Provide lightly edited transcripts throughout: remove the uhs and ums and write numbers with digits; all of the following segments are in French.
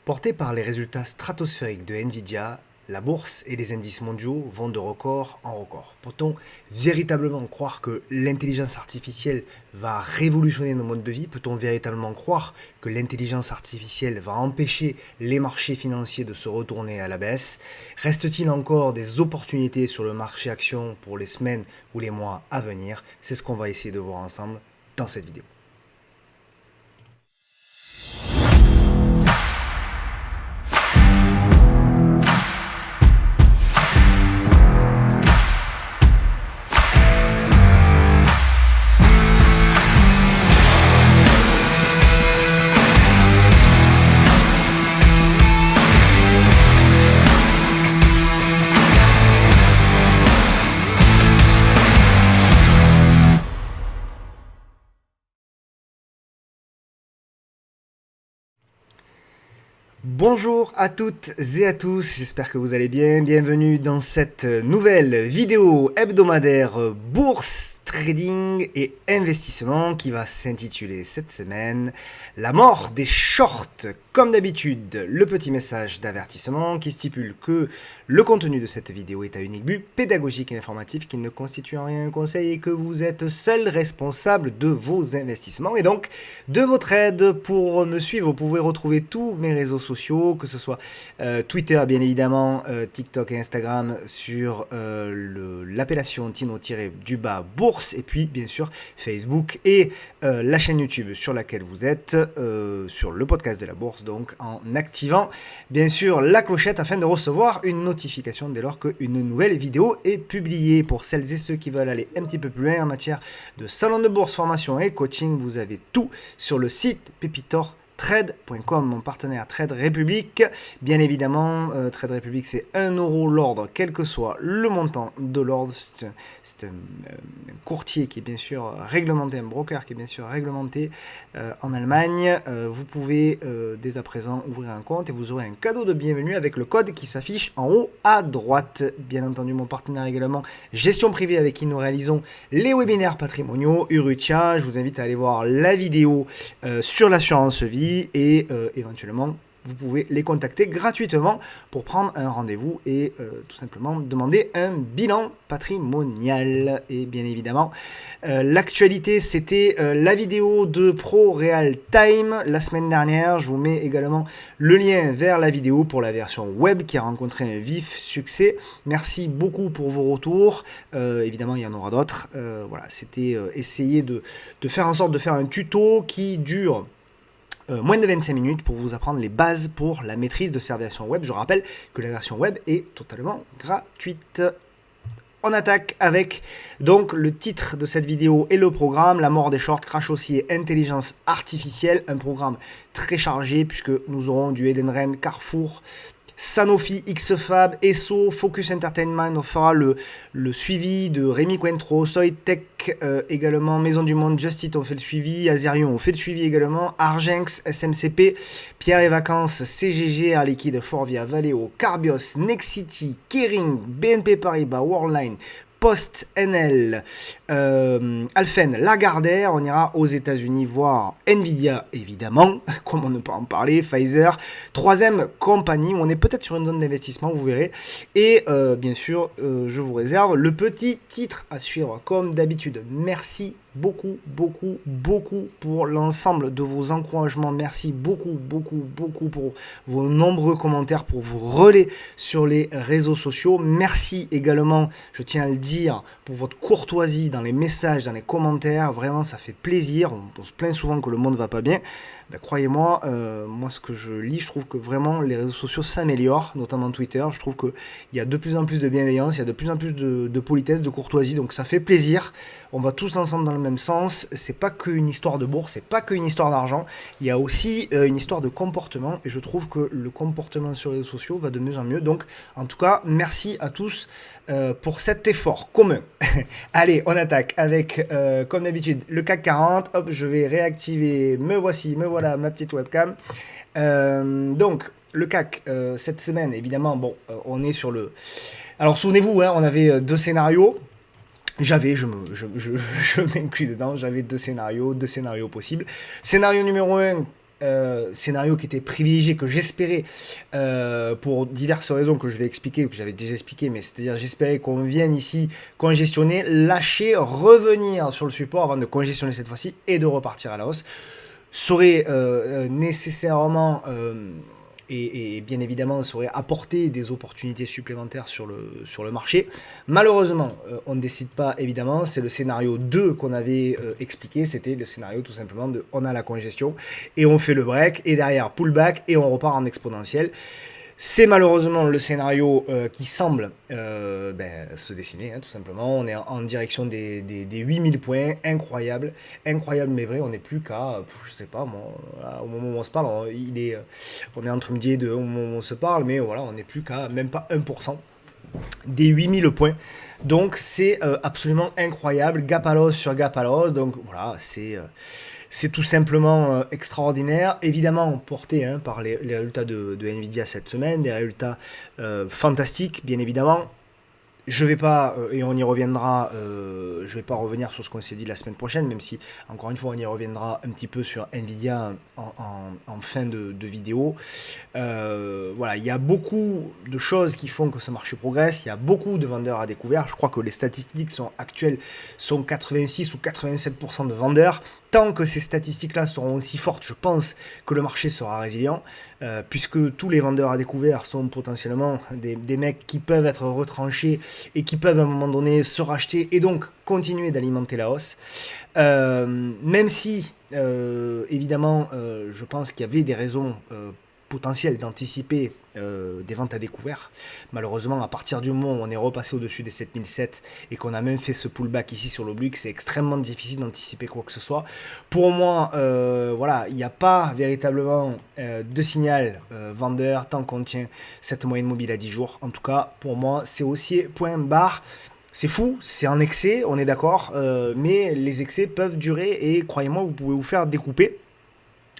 Portés par les résultats stratosphériques de Nvidia, la bourse et les indices mondiaux vont de record en record. Peut-on véritablement croire que l'intelligence artificielle va révolutionner nos modes de vie? Peut-on véritablement croire que l'intelligence artificielle va empêcher les marchés financiers de se retourner à la baisse? Reste-t-il encore des opportunités sur le marché action pour les semaines ou les mois à venir? C'est ce qu'on va essayer de voir ensemble dans cette vidéo. Bonjour à toutes et à tous, j'espère que vous allez bien. Bienvenue dans cette nouvelle vidéo hebdomadaire bourse, trading et investissement qui va s'intituler cette semaine La mort des shorts. Comme d'habitude, le petit message d'avertissement qui stipule que le contenu de cette vidéo est à unique but pédagogique et informatif, qui ne constitue en rien un conseil et que vous êtes seul responsable de vos investissements et donc de votre aide. Pour me suivre, vous pouvez retrouver tous mes réseaux sociaux, que ce soit Twitter bien évidemment, TikTok et Instagram sur l'appellation Tino-du-bas bourse, et puis bien sûr Facebook et la chaîne YouTube sur laquelle vous êtes, sur le podcast de la bourse, donc en activant bien sûr la clochette afin de recevoir une notification dès lors qu'une nouvelle vidéo est publiée. Pour celles et ceux qui veulent aller un petit peu plus loin en matière de salon de bourse, formation et coaching, vous avez tout sur le site pepitortrade.com, mon partenaire Trade Republic. Bien évidemment, Trade Republic, c'est 1€ l'ordre, quel que soit le montant de l'ordre. C'est un courtier qui est bien sûr réglementé, un broker qui est bien sûr réglementé en Allemagne. Vous pouvez dès à présent ouvrir un compte et vous aurez un cadeau de bienvenue avec le code qui s'affiche en haut à droite. Bien entendu, mon partenaire également, Gestion Privée, avec qui nous réalisons les webinaires patrimoniaux, Urutia. Je vous invite à aller voir la vidéo sur l'assurance vie et éventuellement vous pouvez les contacter gratuitement pour prendre un rendez-vous et tout simplement demander un bilan patrimonial. Et bien évidemment, l'actualité, c'était la vidéo de Pro Real Time la semaine dernière. Je vous mets également le lien vers la vidéo pour la version web qui a rencontré un vif succès. Merci beaucoup pour vos retours. Évidemment, il y en aura d'autres. Voilà, c'était essayer de faire en sorte de faire un tuto qui dure moins de 25 minutes pour vous apprendre les bases pour la maîtrise de cette version web. Je rappelle que la version web est totalement gratuite. On attaque avec donc le titre de cette vidéo et le programme: La mort des shorts, crash haussier, intelligence artificielle. Un programme très chargé puisque nous aurons du Edenred, Carrefour, Sanofi, XFAB, Esso, Focus Entertainment. On fera le suivi de Rémi Cointreau, Soitec également, Maison du Monde, Just Eat, on fait le suivi, Azerion, on fait le suivi également, Argenx, SMCP, Pierre et Vacances, CGG, Air Liquide, Forvia, Valeo, Carbios, Nexity, Kering, BNP Paribas, Worldline, Post NL, Alphen, Lagardère. On ira aux États-Unis voir Nvidia évidemment, comment ne pas en parler, Pfizer, troisième compagnie où on est peut-être sur une zone d'investissement, vous verrez. Et bien sûr, je vous réserve le petit titre à suivre comme d'habitude. Merci beaucoup pour l'ensemble de vos encouragements. Merci beaucoup pour vos nombreux commentaires, pour vos relais sur les réseaux sociaux. Merci également, je tiens à le dire, pour votre courtoisie dans les messages, dans les commentaires. Vraiment, ça fait plaisir. On se plaint souvent que le monde va pas bien. Ben, croyez-moi, moi ce que je lis, je trouve que vraiment les réseaux sociaux s'améliorent, notamment Twitter. Je trouve qu'il y a de plus en plus de bienveillance, il y a de plus en plus de politesse, de courtoisie, donc ça fait plaisir. On va tous ensemble dans le même sens. C'est pas qu'une histoire de bourse, c'est pas qu'une histoire d'argent. Il y a aussi une histoire de comportement, et je trouve que le comportement sur les réseaux sociaux va de mieux en mieux. Donc, en tout cas, merci à tous pour cet effort commun. Allez, on attaque avec, comme d'habitude, le CAC 40. Hop, je vais réactiver, me voilà ma petite webcam. Donc, le CAC, cette semaine, évidemment, bon, on est sur le... Alors, souvenez-vous, hein, on avait deux scénarios. Je m'inclus dedans, j'avais deux scénarios possibles. Scénario numéro 1, scénario qui était privilégié, que j'espérais, pour diverses raisons que je vais expliquer, que j'avais déjà expliqué, mais c'est-à-dire j'espérais qu'on vienne ici congestionner, lâcher, revenir sur le support avant de congestionner cette fois-ci et de repartir à la hausse, serait nécessairement et bien évidemment ça aurait apporté des opportunités supplémentaires sur le marché. Malheureusement, on ne décide pas évidemment, c'est le scénario 2 qu'on avait expliqué, c'était le scénario tout simplement de on a la congestion et on fait le break et derrière pullback et on repart en exponentiel. C'est malheureusement le scénario qui semble se dessiner, hein, tout simplement. On est en direction des 8000 points, incroyable, incroyable mais vrai. On n'est plus qu'à, je sais pas, moi, là, au moment où on se parle, on est entre midi et 2 au moment où on se parle, mais voilà, on n'est plus qu'à même pas 1% des 8000 points. Donc c'est absolument incroyable, gap à l'os sur gap à l'os. Donc voilà, c'est tout simplement extraordinaire, évidemment porté par les résultats de Nvidia cette semaine, des résultats fantastiques, bien évidemment. Je vais pas, et on y reviendra, je vais pas revenir sur ce qu'on s'est dit la semaine prochaine, même si, encore une fois, on y reviendra un petit peu sur Nvidia en fin de vidéo. Voilà, il y a beaucoup de choses qui font que ce marché progresse, il y a beaucoup de vendeurs à découvert. Je crois que les statistiques actuelles sont 86 ou 87% de vendeurs. Tant que ces statistiques-là seront aussi fortes, je pense que le marché sera résilient, puisque tous les vendeurs à découvert sont potentiellement des mecs qui peuvent être retranchés et qui peuvent à un moment donné se racheter et donc continuer d'alimenter la hausse. Même si, évidemment, je pense qu'il y avait des raisons potentielles d'anticiper des ventes à découvert. Malheureusement, à partir du moment où on est repassé au-dessus des 7007 et qu'on a même fait ce pullback ici sur l'oblique, c'est extrêmement difficile d'anticiper quoi que ce soit. Pour moi, voilà, il n'y a pas véritablement de signal vendeur tant qu'on tient cette moyenne mobile à 10 jours. En tout cas, pour moi, c'est haussier, point barre. C'est fou, c'est en excès, on est d'accord, mais les excès peuvent durer et croyez-moi, vous pouvez vous faire découper.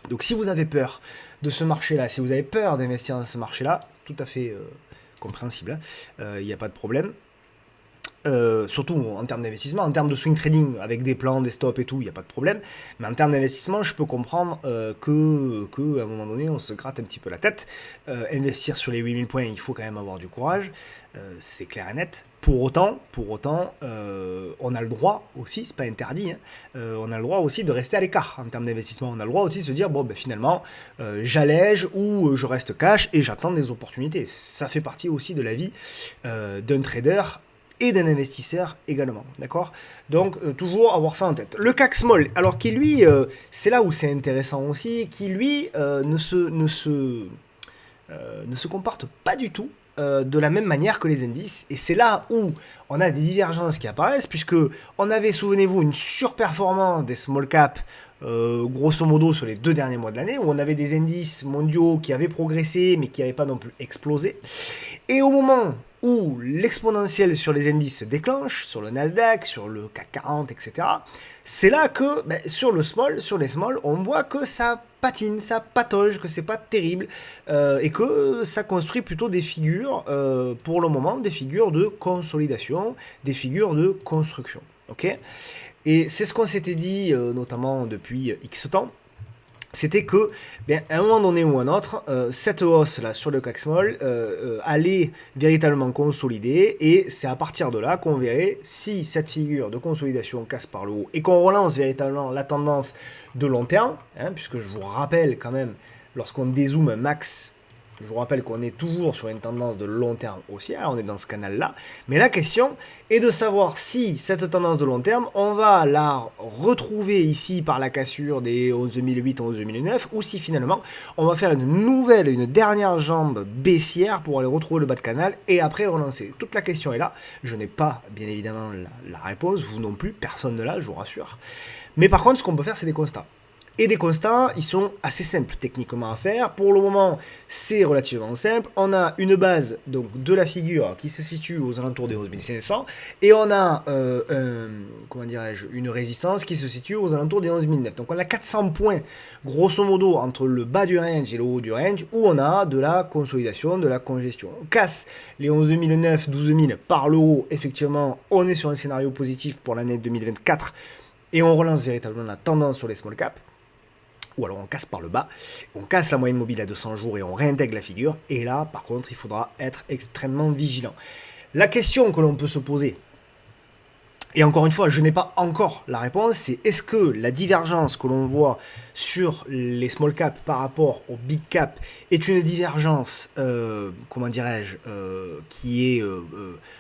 Donc si vous avez peur de ce marché-là, si vous avez peur d'investir dans ce marché-là, tout à fait compréhensible, il n'y a pas de problème. Surtout en termes d'investissement, en termes de swing trading avec des plans, des stops et tout, il n'y a pas de problème. Mais en termes d'investissement, je peux comprendre que à un moment donné, on se gratte un petit peu la tête. Investir sur les 8000 points, il faut quand même avoir du courage. C'est clair et net. Pour autant, on a le droit aussi, c'est pas interdit, hein, on a le droit aussi de rester à l'écart en termes d'investissement. On a le droit aussi de se dire, bon, ben, finalement, j'allège ou je reste cash et j'attends des opportunités. Ça fait partie aussi de la vie d'un trader et d'un investisseur également, d'accord? Donc, toujours avoir ça en tête. Le CAC Small, alors qui lui, c'est là où c'est intéressant aussi, qui lui ne se comporte pas du tout de la même manière que les indices, et c'est là où on a des divergences qui apparaissent, puisque on avait, souvenez-vous, une surperformance des small caps, grosso modo sur les 2 derniers mois de l'année, où on avait des indices mondiaux qui avaient progressé, mais qui n'avaient pas non plus explosé, et au moment où l'exponentiel sur les indices se déclenche, sur le Nasdaq, sur le CAC 40, etc., c'est là que, sur les small, on voit que ça patine, ça patauge, que c'est pas terrible, et que ça construit plutôt des figures, pour le moment, des figures de consolidation, des figures de construction. Ok ? Et c'est ce qu'on s'était dit, notamment depuis X temps. C'était que, à un moment donné ou un autre, cette hausse là sur le CAC Small allait véritablement consolider, et c'est à partir de là qu'on verrait si cette figure de consolidation casse par le haut et qu'on relance véritablement la tendance de long terme, hein, puisque je vous rappelle quand même, lorsqu'on dézoome un max, je vous rappelle qu'on est toujours sur une tendance de long terme haussière, on est dans ce canal-là. Mais la question est de savoir si cette tendance de long terme, on va la retrouver ici par la cassure des 11008, 11009, ou si finalement on va faire une dernière jambe baissière pour aller retrouver le bas de canal et après relancer. Toute la question est là. Je n'ai pas, bien évidemment, la réponse, vous non plus, personne ne l'a, je vous rassure. Mais par contre, ce qu'on peut faire, c'est des constats. Et des constats, ils sont assez simples techniquement à faire. Pour le moment, c'est relativement simple. On a une base donc, de la figure qui se situe aux alentours des 11 500 et on a une résistance qui se situe aux alentours des 11 900. Donc on a 400 points grosso modo entre le bas du range et le haut du range où on a de la consolidation, de la congestion. On casse les 11 900, 12 000 par le haut. Effectivement, on est sur un scénario positif pour l'année 2024 et on relance véritablement la tendance sur les small caps. ou alors on casse par le bas, on casse la moyenne mobile à 200 jours et on réintègre la figure, et là par contre il faudra être extrêmement vigilant. La question que l'on peut se poser, et encore une fois, je n'ai pas encore la réponse, c'est est-ce que la divergence que l'on voit sur les small caps par rapport aux big caps est une divergence, comment dirais-je, qui est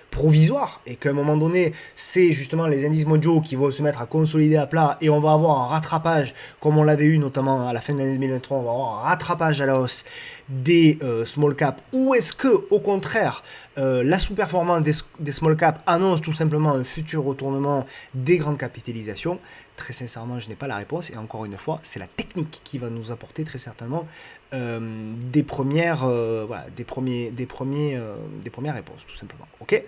provisoire, et qu'à un moment donné, c'est justement les indices mondiaux qui vont se mettre à consolider à plat, et on va avoir un rattrapage, comme on l'avait eu notamment à la fin de l'année 2023, on va avoir un rattrapage à la hausse des small caps, ou est-ce que, au contraire, la sous-performance des small caps annonce tout simplement un futur retournement des grandes capitalisations? Très sincèrement, je n'ai pas la réponse, et encore une fois, c'est la technique qui va nous apporter très certainement des premières réponses, tout simplement. Ok.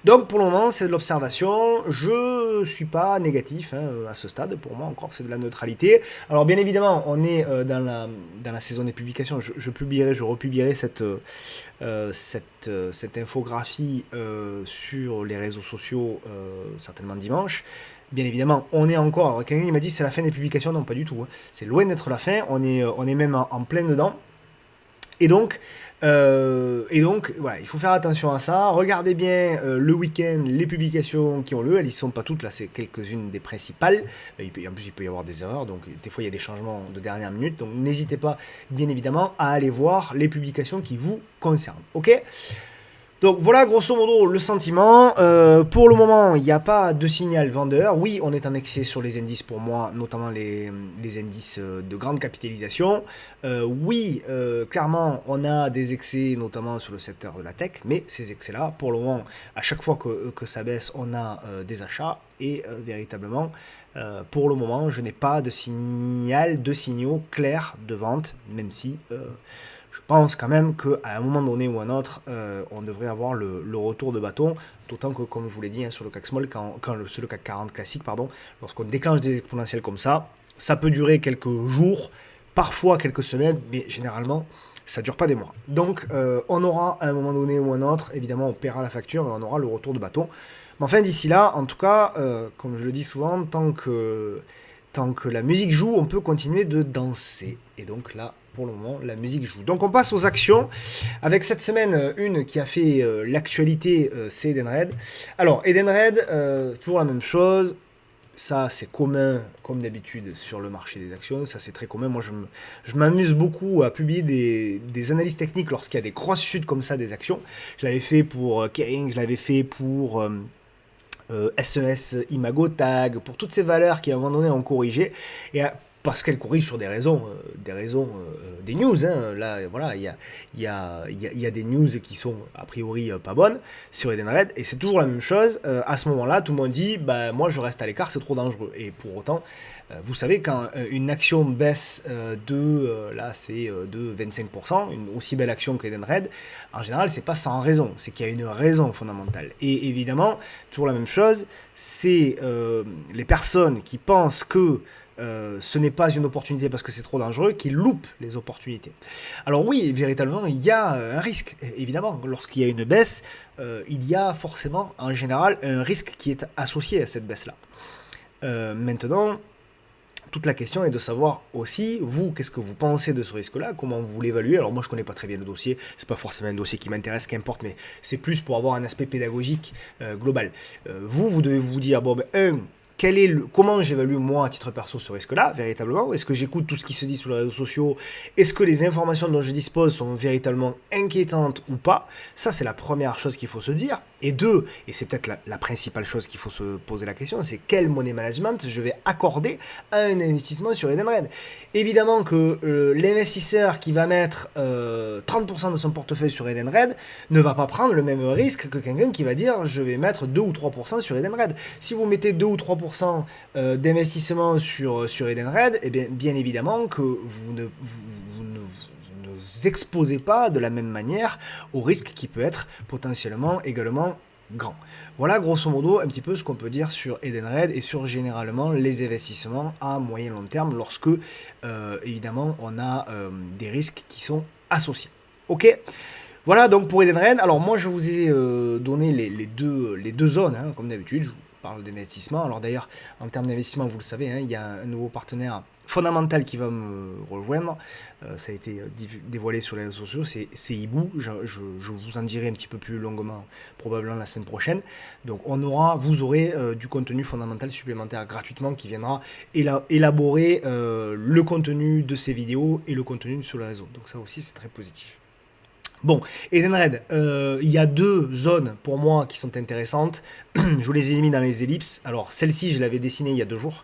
Donc pour le moment, c'est de l'observation. Je suis pas négatif à ce stade. Pour moi, encore, c'est de la neutralité. Alors bien évidemment, on est dans la saison des publications. Je republierai cette infographie sur les réseaux sociaux certainement dimanche. Bien évidemment, on est encore. Alors, quelqu'un m'a dit c'est la fin des publications. Non, pas du tout. Hein. C'est loin d'être la fin. On est même en plein dedans. Et donc, voilà, il faut faire attention à ça. Regardez bien le week-end les publications qui ont lieu. Elles ne sont pas toutes, là, c'est quelques-unes des principales. En plus, il peut y avoir des erreurs. Donc, des fois, il y a des changements de dernière minute. Donc, n'hésitez pas, bien évidemment, à aller voir les publications qui vous concernent. Ok ? Donc voilà grosso modo le sentiment. Pour le moment, il n'y a pas de signal vendeur. Oui, on est en excès sur les indices pour moi, notamment les indices de grande capitalisation. Oui, clairement, on a des excès, notamment sur le secteur de la tech, mais ces excès-là, pour le moment, à chaque fois que ça baisse, on a des achats et véritablement, pour le moment, je n'ai pas de signaux clairs de vente, même si... je pense quand même qu'à un moment donné ou un autre, on devrait avoir le retour de bâton, d'autant que, comme je vous l'ai dit, sur le CAC Small, sur le CAC 40 classique, lorsqu'on déclenche des exponentielles comme ça peut durer quelques jours, parfois quelques semaines, mais généralement, ça ne dure pas des mois. Donc, on aura à un moment donné ou un autre, évidemment, on paiera la facture et on aura le retour de bâton. Mais enfin, d'ici là, en tout cas, comme je le dis souvent, tant que la musique joue, on peut continuer de danser. Et donc là, pour le moment, la musique joue. Donc on passe aux actions. Avec cette semaine, une qui a fait l'actualité, c'est Edenred. Alors, Edenred, toujours la même chose. Ça, c'est commun, comme d'habitude, sur le marché des actions. Ça, c'est très commun. Moi, je m'amuse beaucoup à publier des analyses techniques lorsqu'il y a des grosses chutes comme ça des actions. Je l'avais fait pour Kering, je l'avais fait pour... SES, Imago, Tag, pour toutes ces valeurs qui à un moment donné ont corrigé, et parce qu'elles corrigent sur des raisons, des news. Hein. Là, voilà, il y a des news qui sont a priori pas bonnes sur Edenred, et c'est toujours la même chose. À ce moment-là, tout le monde dit, bah moi je reste à l'écart, c'est trop dangereux. Et pour autant, vous savez, quand une action baisse là c'est de 25%, une aussi belle action qu'Edenred, en général, c'est pas sans raison, c'est qu'il y a une raison fondamentale. Et évidemment, toujours la même chose, c'est les personnes qui pensent que ce n'est pas une opportunité parce que c'est trop dangereux, qui loupent les opportunités. Alors oui, véritablement, il y a un risque. Évidemment, lorsqu'il y a une baisse, il y a forcément, en général, un risque qui est associé à cette baisse-là. Maintenant, toute la question est de savoir aussi, vous, qu'est-ce que vous pensez de ce risque-là, comment vous l'évaluez. Alors moi, je connais pas très bien le dossier, c'est pas forcément un dossier qui m'intéresse, qu'importe, mais c'est plus pour avoir un aspect pédagogique global. Vous devez vous dire, bon, ben, comment j'évalue moi à titre perso ce risque-là, véritablement? Est-ce que j'écoute tout ce qui se dit sur les réseaux sociaux? Est-ce que les informations dont je dispose sont véritablement inquiétantes ou pas? Ça, c'est la première chose qu'il faut se dire. Et deux, et c'est peut-être la principale chose qu'il faut se poser la question, c'est quel money management je vais accorder à un investissement sur Edenred. Évidemment que l'investisseur qui va mettre 30% de son portefeuille sur Edenred ne va pas prendre le même risque que quelqu'un qui va dire je vais mettre 2 ou 3% sur Edenred. Si vous mettez 2 ou 3% d'investissement sur Edenred, eh bien évidemment que vous ne exposez pas de la même manière au risque qui peut être potentiellement également grand. Voilà grosso modo un petit peu ce qu'on peut dire sur Edenred et sur généralement les investissements à moyen long terme lorsque évidemment on a des risques qui sont associés. Ok, voilà donc pour Edenred. Alors moi je vous ai donné les deux zones, hein, comme d'habitude. parle d'investissement. Alors d'ailleurs, en termes d'investissement, vous le savez, hein, il y a un nouveau partenaire fondamental qui va me rejoindre. Ça a été dévoilé sur les réseaux sociaux, c'est Hibou. Je vous en dirai un petit peu plus longuement, probablement la semaine prochaine. Donc vous aurez du contenu fondamental supplémentaire gratuitement qui viendra élaborer le contenu de ces vidéos et le contenu sur le réseau. Donc ça aussi, c'est très positif. Bon, Edenred, il y a deux zones pour moi qui sont intéressantes. Je vous les ai mis dans les ellipses. Alors, celle-ci, je l'avais dessinée il y a 2 jours.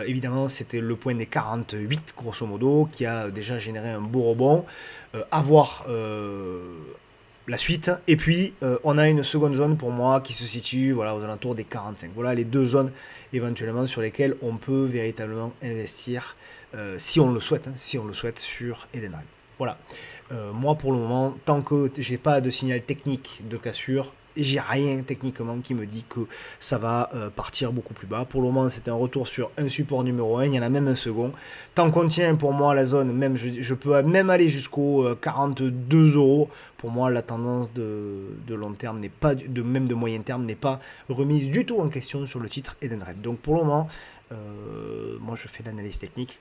Évidemment, c'était le point des 48, grosso modo, qui a déjà généré un beau rebond. À voir la suite. Et puis, on a une seconde zone pour moi qui se situe voilà, aux alentours des 45. Voilà les deux zones éventuellement sur lesquelles on peut véritablement investir si on le souhaite, sur Edenred. Voilà. Moi, pour le moment, tant que j'ai pas de signal technique de cassure, j'ai rien techniquement qui me dit que ça va partir beaucoup plus bas. Pour le moment, c'est un retour sur un support numéro 1. Il y en a même un second. Tant qu'on tient pour moi la zone, même je peux même aller jusqu'aux 42 euros. Pour moi, la tendance de long terme n'est pas, même de moyen terme, n'est pas remise du tout en question sur le titre Edenred. Donc pour le moment, moi je fais l'analyse technique.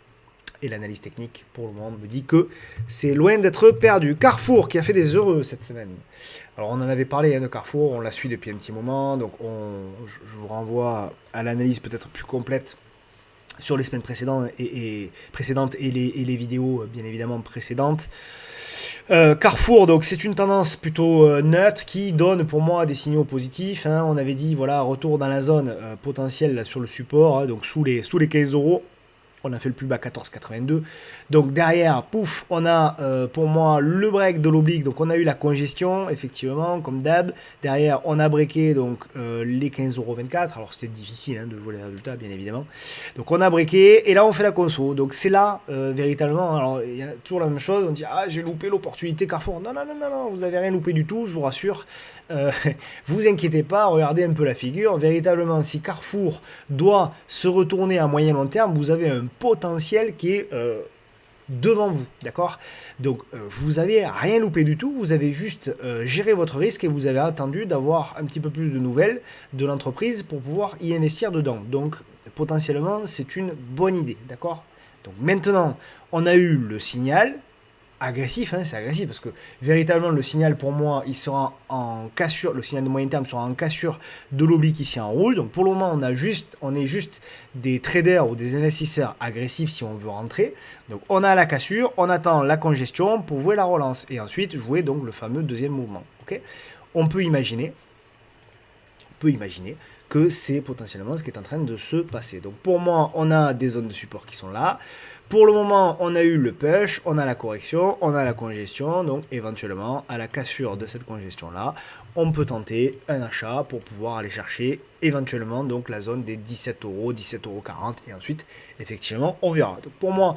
Et l'analyse technique, pour le moment, me dit que c'est loin d'être perdu. Carrefour, qui a fait des heureux cette semaine. Alors, on en avait parlé de Carrefour, on la suit depuis un petit moment. Donc, je vous renvoie à l'analyse peut-être plus complète sur les semaines précédentes et les vidéos, bien évidemment, précédentes. Carrefour, donc c'est une tendance plutôt neutre qui donne pour moi des signaux positifs. Hein. On avait dit, voilà, retour dans la zone potentielle là, sur le support, hein, donc sous les 15 euros. On a fait le plus bas 14,82. Donc derrière, pouf, on a pour moi le break de l'oblique. Donc on a eu la congestion, effectivement, comme d'hab. Derrière, on a breaké donc, les 15,24 €. Alors c'était difficile hein, de jouer les résultats, bien évidemment. Donc on a breaké et là on fait la conso. Donc c'est là, véritablement, alors il y a toujours la même chose. On dit, ah j'ai loupé l'opportunité Carrefour. Non, vous n'avez rien loupé du tout, je vous rassure. Vous inquiétez pas, regardez un peu la figure. Véritablement, si Carrefour doit se retourner à moyen long terme, vous avez un potentiel qui est devant vous, d'accord? Donc vous avez rien loupé du tout, vous avez juste géré votre risque et vous avez attendu d'avoir un petit peu plus de nouvelles de l'entreprise pour pouvoir y investir dedans. Donc potentiellement, c'est une bonne idée, d'accord? Donc maintenant, on a eu le signal. Agressif, hein, c'est agressif parce que véritablement le signal pour moi il sera en cassure, le signal de moyen terme sera en cassure de l'oblique ici en rouge. Donc pour le moment on est juste des traders ou des investisseurs agressifs si on veut rentrer. Donc on a la cassure, on attend la congestion pour jouer la relance et ensuite jouer donc le fameux deuxième mouvement. Okay, on peut imaginer que c'est potentiellement ce qui est en train de se passer. Donc pour moi on a des zones de support qui sont là. Pour le moment, on a eu le push, on a la correction, on a la congestion, donc éventuellement, à la cassure de cette congestion-là, on peut tenter un achat pour pouvoir aller chercher éventuellement donc la zone des 17 €, 17,40 € et ensuite, effectivement, on verra. Donc pour moi,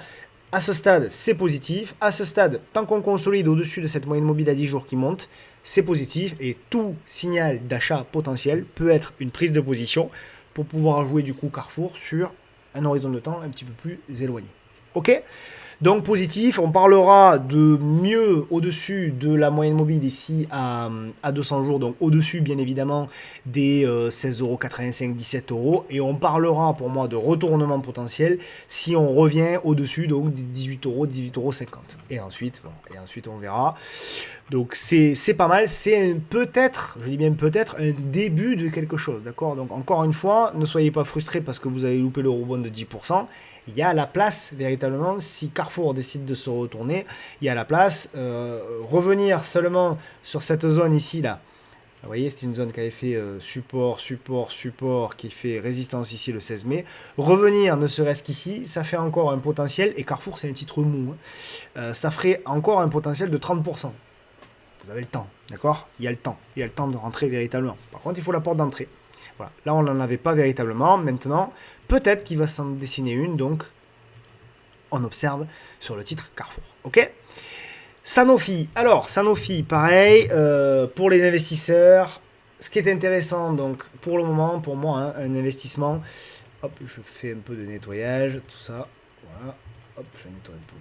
à ce stade, c'est positif. À ce stade, tant qu'on consolide au-dessus de cette moyenne mobile à 10 jours qui monte, c'est positif et tout signal d'achat potentiel peut être une prise de position pour pouvoir jouer du coup Carrefour sur un horizon de temps un petit peu plus éloigné. Ok, donc positif, on parlera de mieux au-dessus de la moyenne mobile ici à 200 jours, donc au-dessus bien évidemment des 16,85 €, 17 €, et on parlera pour moi de retournement potentiel si on revient au-dessus donc des 18 €, 18,50 €. Et ensuite on verra. Donc c'est pas mal, c'est peut-être, je dis bien peut-être, un début de quelque chose, d'accord? Donc encore une fois, ne soyez pas frustrés parce que vous avez loupé le rebond de 10%. Il y a la place, véritablement, si Carrefour décide de se retourner, il y a la place. Revenir seulement sur cette zone ici, là. Vous voyez, c'est une zone qui avait fait support, qui fait résistance ici le 16 mai. Revenir, ne serait-ce qu'ici, ça fait encore un potentiel, et Carrefour, c'est un titre mou, hein, ça ferait encore un potentiel de 30%. Vous avez le temps, d'accord? Il y a le temps de rentrer véritablement. Par contre, il faut la porte d'entrée. Voilà. Là, on n'en avait pas véritablement. Maintenant, peut-être qu'il va s'en dessiner une, donc on observe sur le titre Carrefour. Ok? Sanofi. Alors, Sanofi, pareil, pour les investisseurs, ce qui est intéressant, donc, pour le moment, pour moi, hein, un investissement. Hop, je fais un peu de nettoyage, tout ça. Voilà. Hop, je nettoie un peu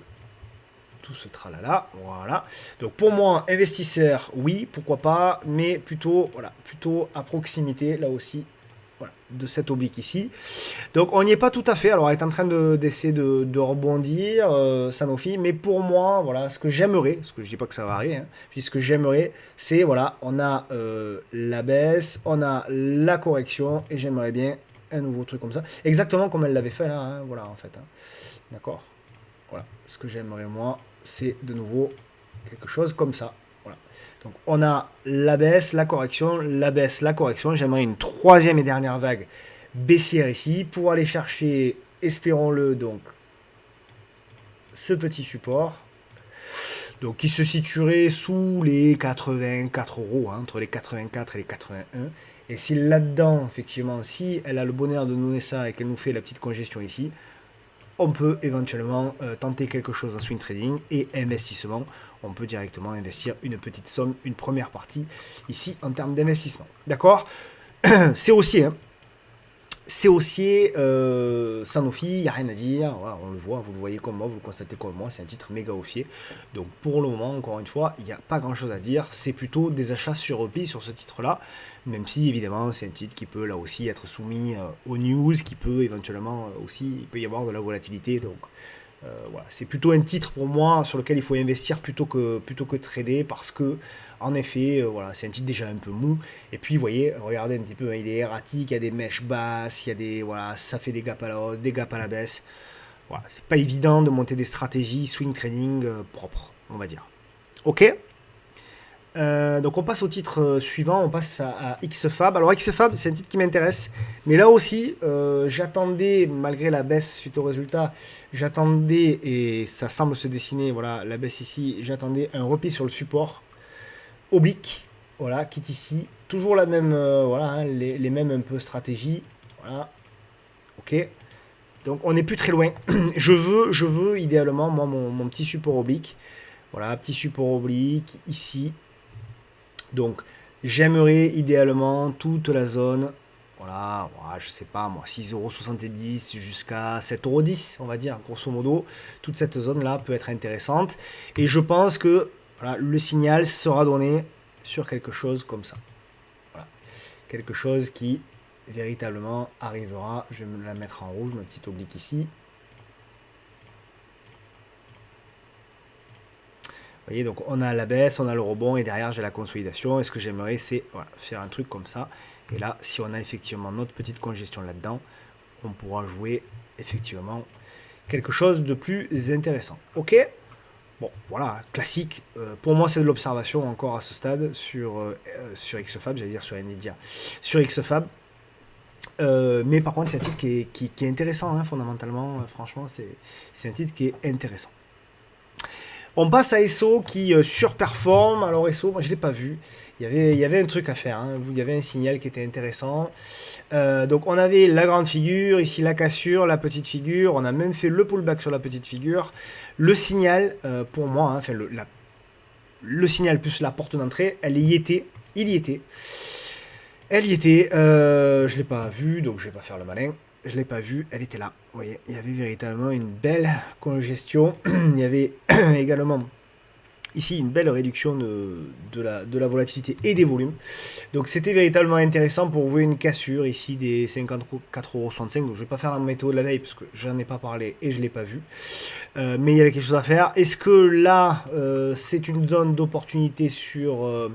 tout ce tralala, voilà. Donc pour moi, investisseur, oui, pourquoi pas, mais plutôt, voilà, plutôt à proximité, là aussi, voilà, de cet oblique ici. Donc on n'y est pas tout à fait. Alors elle est en train d'essayer de rebondir, Sanofi. Mais pour moi, voilà, ce que j'aimerais, ce que je dis pas que ça va arriver, hein, je dis ce que j'aimerais, c'est voilà, on a la baisse, on a la correction, et j'aimerais bien un nouveau truc comme ça. Exactement comme elle l'avait fait là, hein, voilà en fait. Hein. D'accord. Voilà. Ce que j'aimerais moi, c'est de nouveau quelque chose comme ça. Voilà. Donc on a la baisse, la correction, la baisse, la correction. J'aimerais une troisième et dernière vague baissière ici pour aller chercher, espérons-le, donc ce petit support. Donc qui se situerait sous les 84 euros, hein, entre les 84 et les 81. Et si là-dedans, effectivement, si elle a le bonheur de nous donner ça et qu'elle nous fait la petite congestion ici, on peut éventuellement tenter quelque chose en swing trading et investissement. On peut directement investir une petite somme, une première partie ici en termes d'investissement. D'accord. C'est haussier. Hein. C'est haussier, Sanofi, il n'y a rien à dire. Voilà, on le voit, vous le voyez comme moi, vous le constatez comme moi. C'est un titre méga haussier. Donc pour le moment, encore une fois, il n'y a pas grand chose à dire. C'est plutôt des achats sur repli sur ce titre-là. Même si évidemment, c'est un titre qui peut là aussi être soumis aux news, qui peut éventuellement aussi, il peut y avoir de la volatilité. Donc voilà, c'est plutôt un titre pour moi sur lequel il faut investir plutôt que trader parce que en effet, voilà, c'est un titre déjà un peu mou. Et puis vous voyez, regardez un petit peu, hein, il est erratique, il y a des mèches basses, il y a des voilà, ça fait des gaps à la hausse, des gaps à la baisse. Voilà, c'est pas évident de monter des stratégies swing trading propres, on va dire. Ok. Donc on passe au titre suivant, on passe à XFAB. Alors XFAB, c'est un titre qui m'intéresse, mais là aussi, j'attendais, malgré la baisse suite au résultat, j'attendais, et ça semble se dessiner, voilà, la baisse ici, j'attendais un repli sur le support oblique, voilà, qui est ici. Toujours la même, voilà, hein, les mêmes un peu stratégies, voilà, ok. Donc on n'est plus très loin. je veux idéalement, moi, mon petit support oblique, voilà, petit support oblique, ici. Donc, j'aimerais idéalement toute la zone, voilà, je sais pas moi, 6,70€ jusqu'à 7,10€, on va dire, grosso modo. Toute cette zone-là peut être intéressante. Et je pense que voilà, le signal sera donné sur quelque chose comme ça. Voilà. Quelque chose qui véritablement arrivera. Je vais me la mettre en rouge, ma petite oblique ici. Vous voyez, donc on a la baisse, on a le rebond et derrière j'ai la consolidation. Et ce que j'aimerais, c'est voilà, faire un truc comme ça. Et là, si on a effectivement notre petite congestion là-dedans, on pourra jouer effectivement quelque chose de plus intéressant. Ok. Bon, voilà, classique. Pour moi, c'est de l'observation encore à ce stade sur XFAB, j'allais dire sur Nvidia, sur XFAB. Mais par contre, c'est un titre qui est intéressant, hein, fondamentalement. Franchement, c'est un titre qui est intéressant. On passe à ESSO qui surperforme. Alors ESSO, moi je ne l'ai pas vu. Il y avait un truc à faire. Hein. Il y avait un signal qui était intéressant. Donc on avait la grande figure, ici la cassure, la petite figure. On a même fait le pullback sur la petite figure. Le signal, pour moi, hein, enfin le signal plus la porte d'entrée, elle y était. Il y était. Elle y était. Je ne l'ai pas vu, donc je ne vais pas faire le malin. Je ne l'ai pas vue, elle était là. Vous voyez, il y avait véritablement une belle congestion. Il y avait également ici une belle réduction de la volatilité et des volumes. Donc c'était véritablement intéressant pour vous une cassure ici des 54,65€. Donc je ne vais pas faire la météo de la veille parce que je n'en ai pas parlé et je ne l'ai pas vu. Mais il y avait quelque chose à faire. Est-ce que là, c'est une zone d'opportunité sur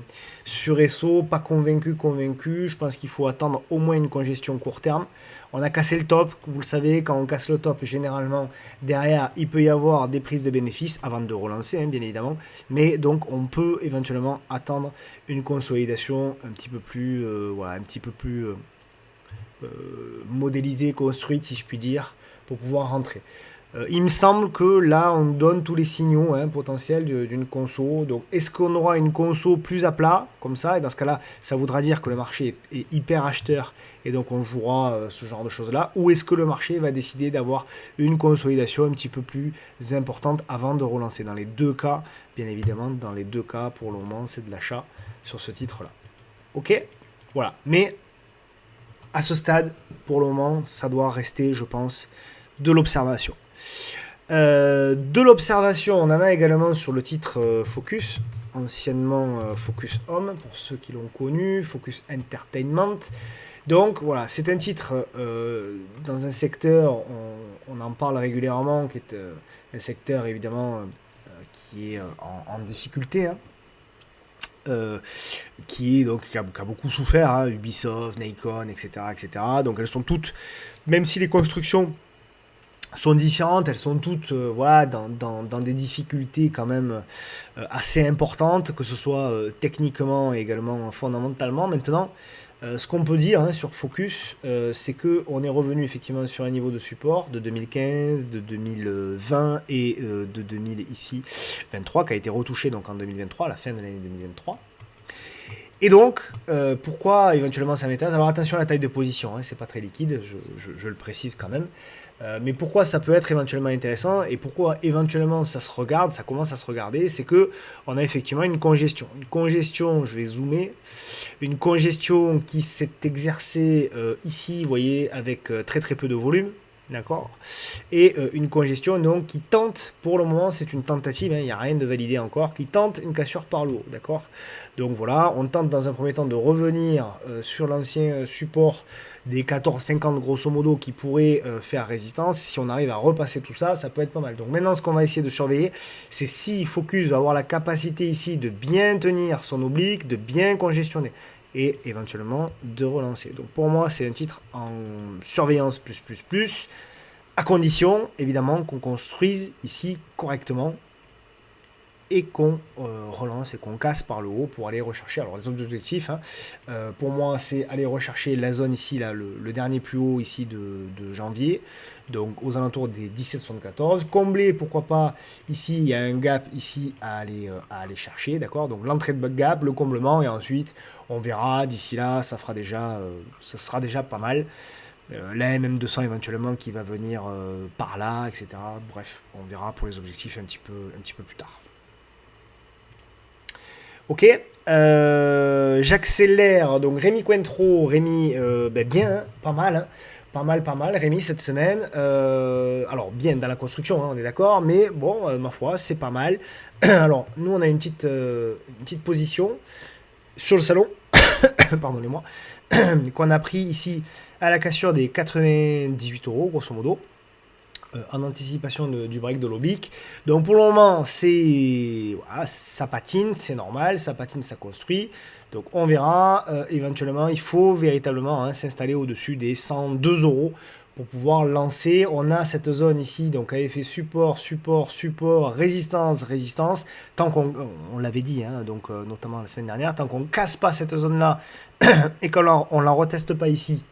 ESSO? Pas convaincu. Je pense qu'il faut attendre au moins une congestion court terme. On a cassé le top, vous le savez, quand on casse le top, généralement, derrière, il peut y avoir des prises de bénéfices avant de relancer, hein, bien évidemment. Mais donc, on peut éventuellement attendre une consolidation un petit peu plus, voilà, un petit peu plus modélisée, construite, si je puis dire, pour pouvoir rentrer. Il me semble que là, on donne tous les signaux hein, potentiels d'une conso. Donc, est-ce qu'on aura une conso plus à plat, comme ça? Et dans ce cas-là, ça voudra dire que le marché est hyper acheteur et donc on jouera ce genre de choses-là. Ou est-ce que le marché va décider d'avoir une consolidation un petit peu plus importante avant de relancer? Dans les deux cas, bien évidemment, dans les deux cas, pour le moment, c'est de l'achat sur ce titre-là. Ok? Voilà. Mais à ce stade, pour le moment, ça doit rester, je pense, de l'observation. De l'observation, on en a également sur le titre Focus, anciennement Focus Home, pour ceux qui l'ont connu, Focus Entertainment. Donc voilà, c'est un titre dans un secteur, on en parle régulièrement, qui est un secteur évidemment qui est en difficulté, hein, euh, qui a beaucoup souffert, hein, Ubisoft, Nikon, etc., etc. Donc elles sont toutes, même si les constructions sont différentes, elles sont toutes voilà, dans des difficultés quand même assez importantes, que ce soit techniquement et également fondamentalement. Maintenant, ce qu'on peut dire, hein, sur Focus, c'est qu'on est revenu effectivement sur un niveau de support de 2015, de 2020 et de 2000 ici 23, qui a été retouché donc en 2023, à la fin de l'année 2023. Et donc, pourquoi éventuellement ça m'intéresse? Alors attention à la taille de position, hein, c'est pas très liquide, je le précise quand même. Mais pourquoi ça peut être éventuellement intéressant et pourquoi éventuellement ça se regarde, ça commence à se regarder, c'est que on a effectivement une congestion. Une congestion, je vais zoomer, une congestion qui s'est exercée ici, vous voyez, avec très très peu de volume. D'accord. Et une congestion donc qui tente, pour le moment c'est une tentative, hein, il n'y a rien de validé encore, qui tente une cassure par le haut. D'accord. Donc voilà, on tente dans un premier temps de revenir sur l'ancien support des 14,50 grosso modo qui pourrait faire résistance. Si on arrive à repasser tout ça, ça peut être pas mal. Donc maintenant, ce qu'on va essayer de surveiller, c'est si Focus va avoir la capacité ici de bien tenir son oblique, de bien congestionner et éventuellement de relancer. Donc pour moi, c'est un titre en surveillance plus, à condition évidemment qu'on construise ici correctement et qu'on relance et qu'on casse par le haut pour aller rechercher. Alors les objectifs, hein, pour moi, c'est aller rechercher la zone ici, là, le dernier plus haut ici de janvier, donc aux alentours des 17,74. Combler, pourquoi pas, ici, il y a un gap ici à aller chercher, d'accord. Donc l'entrée de gap, le comblement, et ensuite, on verra, d'ici là, ça sera déjà pas mal. La MM200 éventuellement qui va venir par là, etc. Bref, on verra pour les objectifs un petit peu plus tard. Ok, j'accélère. Donc Rémi Cointreau, Rémi, bien, hein, pas mal, hein, pas mal, Rémi cette semaine. Alors bien dans la construction, hein, on est d'accord, mais bon, ma foi, c'est pas mal. Alors nous, on a une petite position sur le salon, pardonnez-moi, qu'on a pris ici à la cassure des 98 euros, grosso modo. En anticipation du break de l'oblique. Donc pour le moment, voilà, ça patine, c'est normal, ça patine, ça construit. Donc on verra. Éventuellement, il faut véritablement, hein, s'installer au-dessus des 102 euros pour pouvoir lancer. On a cette zone ici, donc à effet support, résistance. Tant on l'avait dit, hein, donc notamment la semaine dernière, tant qu'on ne casse pas cette zone-là et qu'on ne la reteste pas ici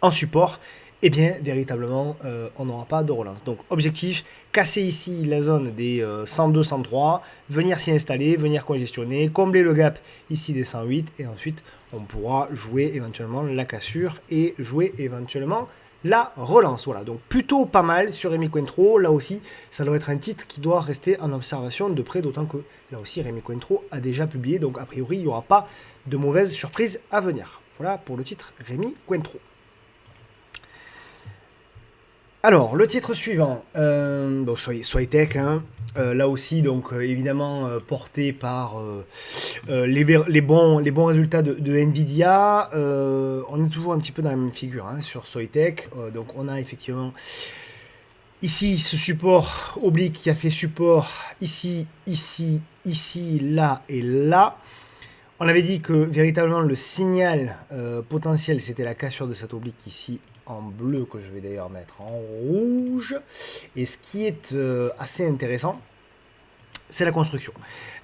en support, eh bien, véritablement, on n'aura pas de relance. Donc, objectif, casser ici la zone des 102, 103, venir s'y installer, venir congestionner, combler le gap ici des 108, et ensuite, on pourra jouer éventuellement la cassure et jouer éventuellement la relance. Voilà, donc plutôt pas mal sur Rémi Cointreau. Là aussi, ça doit être un titre qui doit rester en observation de près, d'autant que là aussi, Rémi Cointreau a déjà publié, donc a priori, il n'y aura pas de mauvaises surprises à venir. Voilà pour le titre Rémi Cointreau. Alors, le titre suivant, Soitec, hein, là aussi, donc évidemment porté par les bons résultats de Nvidia. On est toujours un petit peu dans la même figure, hein, sur Soitec. Donc, on a effectivement ici ce support oblique qui a fait support ici, là et là. On avait dit que véritablement le signal potentiel, c'était la cassure de cette oblique ici en bleu, que je vais d'ailleurs mettre en rouge. Et ce qui est assez intéressant, c'est la construction.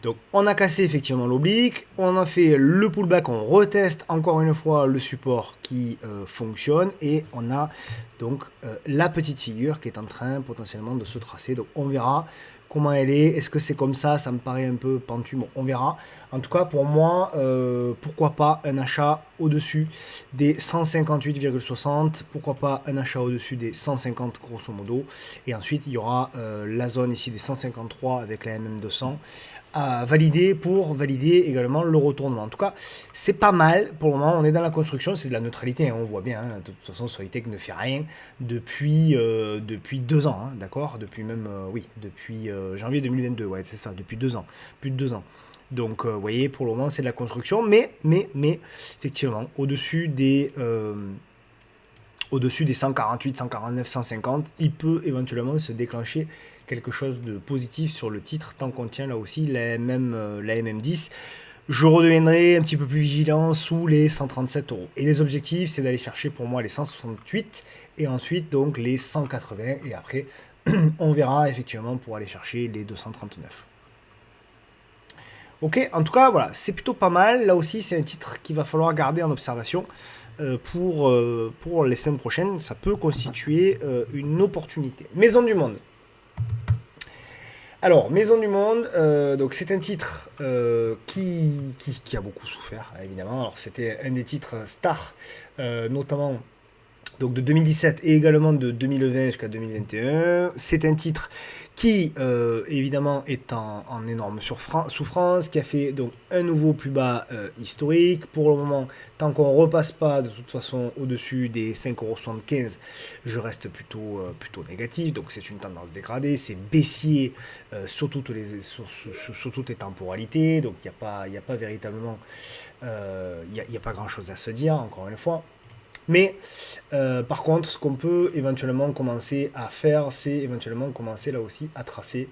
Donc on a cassé effectivement l'oblique, on a fait le pullback, on reteste encore une fois le support qui fonctionne, et on a donc la petite figure qui est en train potentiellement de se tracer. Donc on verra comment elle est, que c'est comme ça me paraît un peu pentu, bon, on verra. En tout cas, pour moi, pourquoi pas un achat au-dessus des 158,60, pourquoi pas un achat au-dessus des 150 grosso modo, et ensuite il y aura la zone ici des 153 avec la MM200 à valider pour valider également le retournement. En tout cas, c'est pas mal pour le moment. On est dans la construction, c'est de la neutralité, hein, on voit bien, hein. De toute façon, Soitec ne fait rien depuis 2 ans, hein, d'accord, depuis même, oui, depuis janvier 2022, ouais, c'est ça, depuis 2 ans, plus de 2 ans. Donc, vous voyez, pour le moment, c'est de la construction, mais effectivement, au-dessus des 148, 149, 150, il peut éventuellement se déclencher quelque chose de positif sur le titre, tant qu'on tient là aussi la MM10. Je redeviendrai un petit peu plus vigilant sous les 137 euros. Et les objectifs, c'est d'aller chercher pour moi les 168 et ensuite donc les 180. Et après, on verra effectivement pour aller chercher les 239. Ok, en tout cas, voilà, c'est plutôt pas mal. Là aussi, c'est un titre qu'il va falloir garder en observation pour les semaines prochaines. Ça peut constituer une opportunité. Maison du Monde. Alors, Maison du Monde, donc c'est un titre qui a beaucoup souffert, évidemment. Alors, c'était un des titres stars, notamment donc de 2017 et également de 2020 jusqu'à 2021. C'est un titre qui, évidemment, est en énorme souffrance, qui a fait donc un nouveau plus bas historique. Pour le moment, tant qu'on ne repasse pas de toute façon au-dessus des 5,75 €, je reste plutôt négatif. Donc c'est une tendance dégradée, c'est baissier sur toutes les temporalités. Donc il n'y a pas véritablement, il n'y a pas grand-chose à se dire, encore une fois. Mais par contre, ce qu'on peut éventuellement commencer à faire, c'est éventuellement commencer là aussi à tracer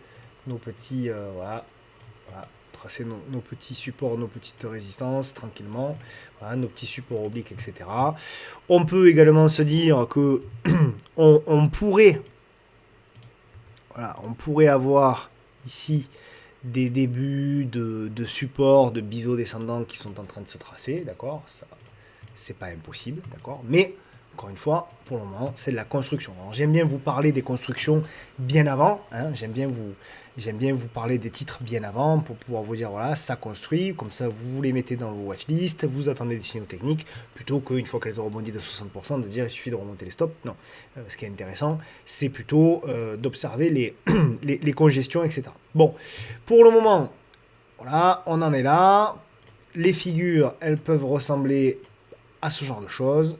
nos petits, tracer nos petits supports, nos petites résistances tranquillement, voilà, nos petits supports obliques, etc. On peut également se dire que on pourrait avoir ici des débuts de supports, de biseaux descendants qui sont en train de se tracer, d'accord, ça c'est pas impossible, d'accord, mais encore une fois, pour le moment, c'est de la construction. Alors, j'aime bien vous parler des constructions bien avant, hein, j'aime bien vous parler des titres bien avant pour pouvoir vous dire, voilà, ça construit, comme ça vous les mettez dans vos watchlists, vous attendez des signaux techniques, plutôt qu'une fois qu'elles ont rebondi de 60%, de dire il suffit de remonter les stops. Non, ce qui est intéressant, c'est plutôt d'observer les congestions, etc. Bon, pour le moment, voilà, on en est là. Les figures, elles peuvent ressembler à ce genre de choses.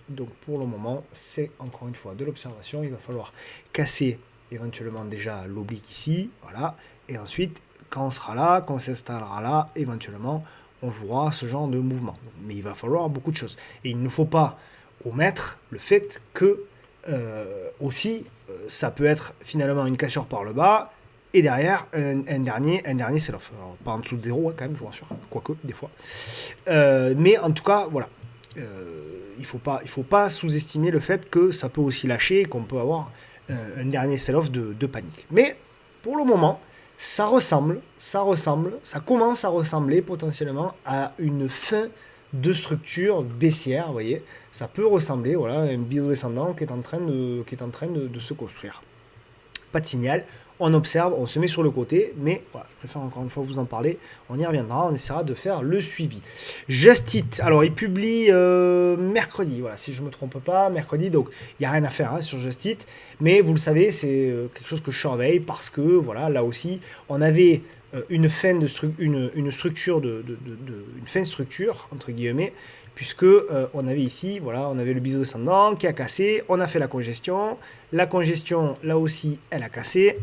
Donc pour le moment, c'est encore une fois de l'observation. Il va falloir casser éventuellement déjà l'oblique ici, voilà. Et ensuite, quand on sera là, quand on s'installera là, éventuellement, on jouera ce genre de mouvement. Mais il va falloir beaucoup de choses. Et il ne faut pas omettre le fait que aussi, ça peut être finalement une cassure par le bas. Et derrière, un dernier sell-off. Alors, pas en dessous de 0, hein, quand même, je vous rassure. Quoique, des fois. Mais en tout cas, voilà. Il faut pas sous-estimer le fait que ça peut aussi lâcher et qu'on peut avoir un dernier sell-off de panique. Mais pour le moment, ça commence à ressembler potentiellement à une fin de structure baissière, vous voyez. Ça peut ressembler, voilà, à un biseau descendant qui est en train de se construire. Pas de signal. On observe, on se met sur le côté, mais voilà, je préfère encore une fois vous en parler. On y reviendra, on essaiera de faire le suivi. Just Eat, alors il publie mercredi, voilà, si je ne me trompe pas, mercredi, donc il n'y a rien à faire hein, sur Just Eat, mais vous le savez, c'est quelque chose que je surveille parce que, voilà, là aussi, on avait une fin structure, une fin structure, entre guillemets, puisque on avait ici, voilà, on avait le biseau descendant qui a cassé, on a fait la congestion, là aussi, elle a cassé,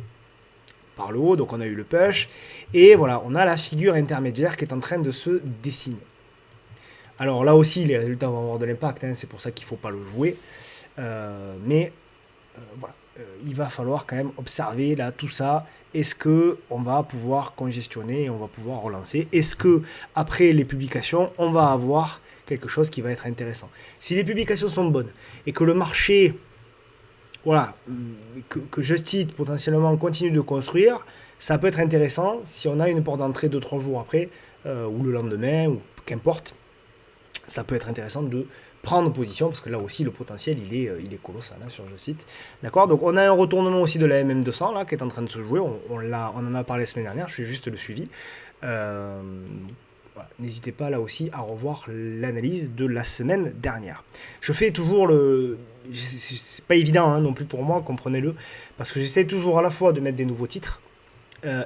par le haut, donc on a eu le push, et voilà, on a la figure intermédiaire qui est en train de se dessiner. Alors là aussi, les résultats vont avoir de l'impact, hein, c'est pour ça qu'il ne faut pas le jouer, mais voilà, il va falloir quand même observer là tout ça. Est-ce que on va pouvoir congestionner et on va pouvoir relancer? Est-ce que après les publications, on va avoir quelque chose qui va être intéressant? Si les publications sont bonnes et que le marché, voilà, que Just Eat potentiellement continue de construire, ça peut être intéressant si on a une porte d'entrée 2-3 jours après, ou le lendemain, ou qu'importe. Ça peut être intéressant de prendre position, parce que là aussi le potentiel il est colossal hein, sur Just Eat. D'accord, donc on a un retournement aussi de la MM200 là, qui est en train de se jouer, on en a parlé la semaine dernière, je fais juste le suivi. Voilà. N'hésitez pas là aussi à revoir l'analyse de la semaine dernière. Je fais toujours c'est pas évident hein, non plus pour moi, comprenez-le, parce que j'essaie toujours à la fois de mettre des nouveaux titres,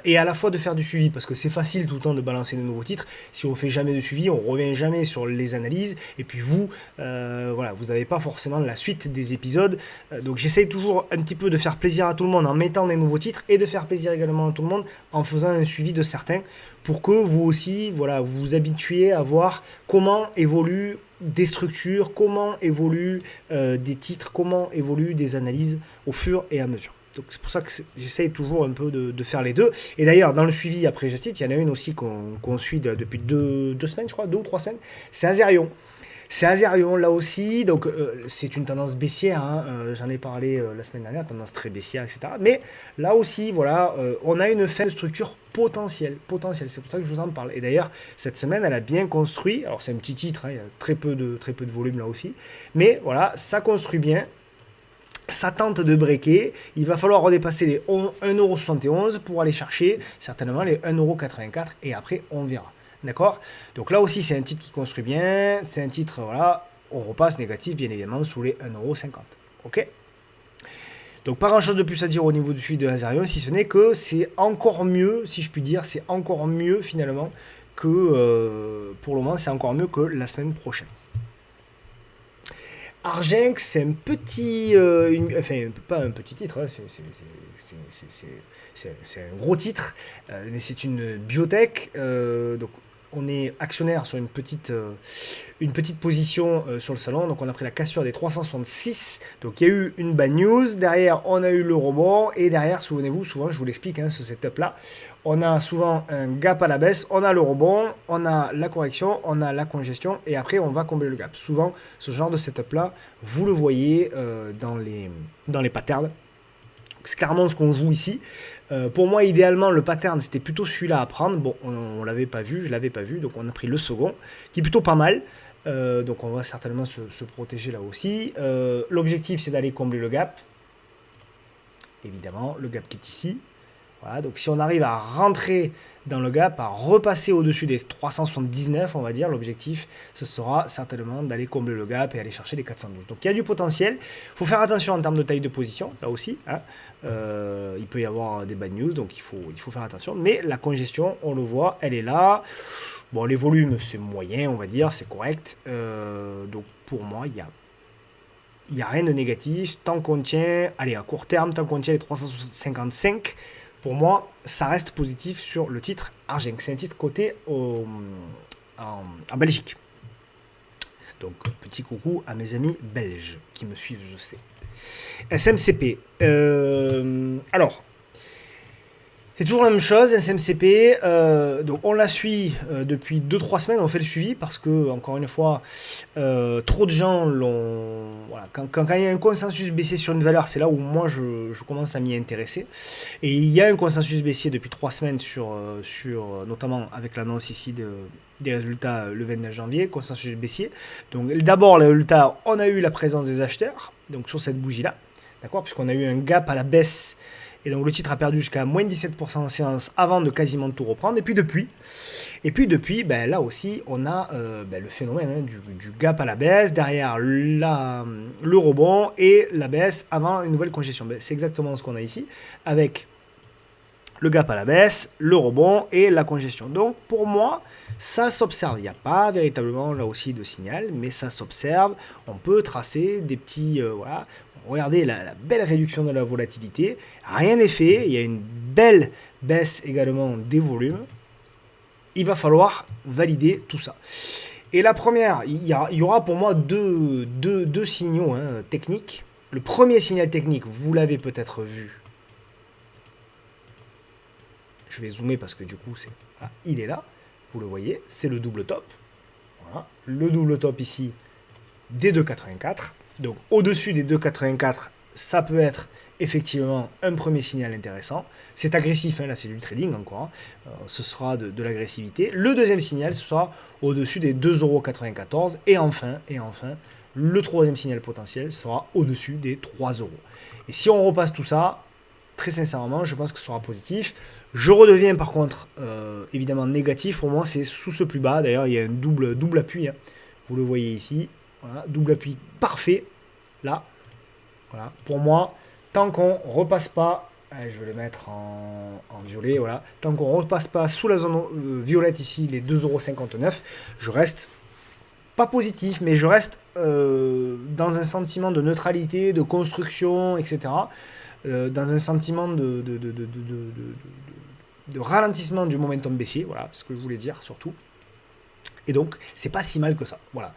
et à la fois de faire du suivi, parce que c'est facile tout le temps de balancer de nouveaux titres. Si on fait jamais de suivi, on revient jamais sur les analyses, et puis vous, voilà, vous n'avez pas forcément la suite des épisodes. Donc j'essaye toujours un petit peu de faire plaisir à tout le monde en mettant des nouveaux titres, et de faire plaisir également à tout le monde en faisant un suivi de certains, pour que vous aussi, voilà, vous vous habituez à voir comment évoluent des structures, comment évoluent des titres, comment évoluent des analyses au fur et à mesure. Donc c'est pour ça que j'essaye toujours un peu de faire les deux. Et d'ailleurs, dans le suivi, après je cite, il y en a une aussi qu'on suit depuis deux semaines, je crois, 2 ou 3 semaines, c'est Azerion. C'est Azerion là aussi, donc c'est une tendance baissière, hein, j'en ai parlé la semaine dernière, tendance très baissière, etc. Mais là aussi, voilà, on a une fin de structure potentielle, c'est pour ça que je vous en parle. Et d'ailleurs, cette semaine, elle a bien construit, alors c'est un petit titre, hein, il y a très peu de volume là aussi, mais voilà, ça construit bien. Ça tente de breaker, il va falloir redépasser les 1,71€ pour aller chercher certainement les 1,84€ et après on verra. D'accord? Donc là aussi c'est un titre qui construit bien, c'est un titre, voilà, on repasse négatif bien évidemment sous les 1,50€. Ok? Donc pas grand chose de plus à dire au niveau du suivi de Azerion, si ce n'est que c'est encore mieux, si je puis dire, c'est encore mieux finalement que pour le moment c'est encore mieux que la semaine prochaine. Argenx, c'est un petit, enfin pas un petit titre, hein, c'est un gros titre, mais c'est une biotech, donc on est actionnaire sur une petite position sur le salon, donc on a pris la cassure des 366, donc il y a eu une bad news, derrière on a eu le rebond, et derrière, souvenez-vous, souvent je vous l'explique, hein, ce setup là, on a souvent un gap à la baisse, on a le rebond, on a la correction, on a la congestion, et après on va combler le gap. Souvent, ce genre de setup là, vous le voyez dans les patterns. C'est clairement ce qu'on joue ici. Pour moi, idéalement, le pattern, c'était plutôt celui-là à prendre. Bon, on l'avait pas vu, je l'avais pas vu, donc on a pris le second, qui est plutôt pas mal. Donc on va certainement se protéger là aussi. L'objectif, c'est d'aller combler le gap. Évidemment, le gap qui est ici. Voilà, donc si on arrive à rentrer dans le gap, à repasser au-dessus des 379, on va dire, l'objectif, ce sera certainement d'aller combler le gap et aller chercher les 412. Donc il y a du potentiel. Il faut faire attention en termes de taille de position, là aussi. Hein. Il peut y avoir des bad news, donc il faut faire attention. Mais la congestion, on le voit, elle est là. Bon, les volumes, c'est moyen, on va dire, c'est correct. Donc pour moi, il n'y a rien de négatif. Tant qu'on tient, allez, à court terme, tant qu'on tient les 355, pour moi, ça reste positif sur le titre Argenx. C'est un titre coté en Belgique. Donc, petit coucou à mes amis belges qui me suivent, je sais. SMCP. Alors, c'est toujours la même chose, SMCP. Donc on la suit depuis 2-3 semaines, on fait le suivi parce que, encore une fois, trop de gens l'ont. Voilà, quand il y a un consensus baissier sur une valeur, c'est là où moi je commence à m'y intéresser. Et il y a un consensus baissier depuis 3 semaines sur notamment avec l'annonce ici des résultats le 29 janvier, consensus baissier. Donc d'abord, les résultats, on a eu la présence des acheteurs, donc sur cette bougie-là, d'accord, puisqu'on a eu un gap à la baisse. Et donc le titre a perdu jusqu'à moins de 17% en séance avant de quasiment tout reprendre. Et puis depuis, ben, là aussi, on a le phénomène hein, du gap à la baisse, derrière le rebond et la baisse avant une nouvelle congestion. Ben, c'est exactement ce qu'on a ici, avec le gap à la baisse, le rebond et la congestion. Donc pour moi, ça s'observe. Il n'y a pas véritablement là aussi de signal, mais ça s'observe. On peut tracer des petits... voilà. Regardez la belle réduction de la volatilité. Rien n'est fait. Il y a une belle baisse également des volumes. Il va falloir valider tout ça. Et la première, il y aura pour moi deux signaux hein, techniques. Le premier signal technique, vous l'avez peut-être vu. Je vais zoomer parce que du coup, voilà, il est là. Vous le voyez, c'est le double top. Voilà. Le double top ici des 2,84. Donc au-dessus des 2,84, ça peut être effectivement un premier signal intéressant. C'est agressif, hein, là c'est du trading encore. Hein. Ce sera de l'agressivité. Le deuxième signal, ce sera au-dessus des 2,94 €. Et enfin, le troisième signal potentiel sera au-dessus des 3 €. Et si on repasse tout ça, très sincèrement, je pense que ce sera positif. Je redeviens par contre évidemment négatif. Pour moi, c'est sous ce plus bas. D'ailleurs, il y a un double appui. Hein. Vous le voyez ici. Voilà, double appui parfait. Là. Voilà. Pour moi, tant qu'on ne repasse pas Allez, je vais le mettre en violet, voilà. Tant qu'on ne repasse pas sous la zone violette ici, les 2,59 €, je reste pas positif, mais je reste dans un sentiment de neutralité, de construction, etc. Dans un sentiment de ralentissement du momentum baissier, voilà, ce que je voulais dire surtout. Et donc, c'est pas si mal que ça. Voilà.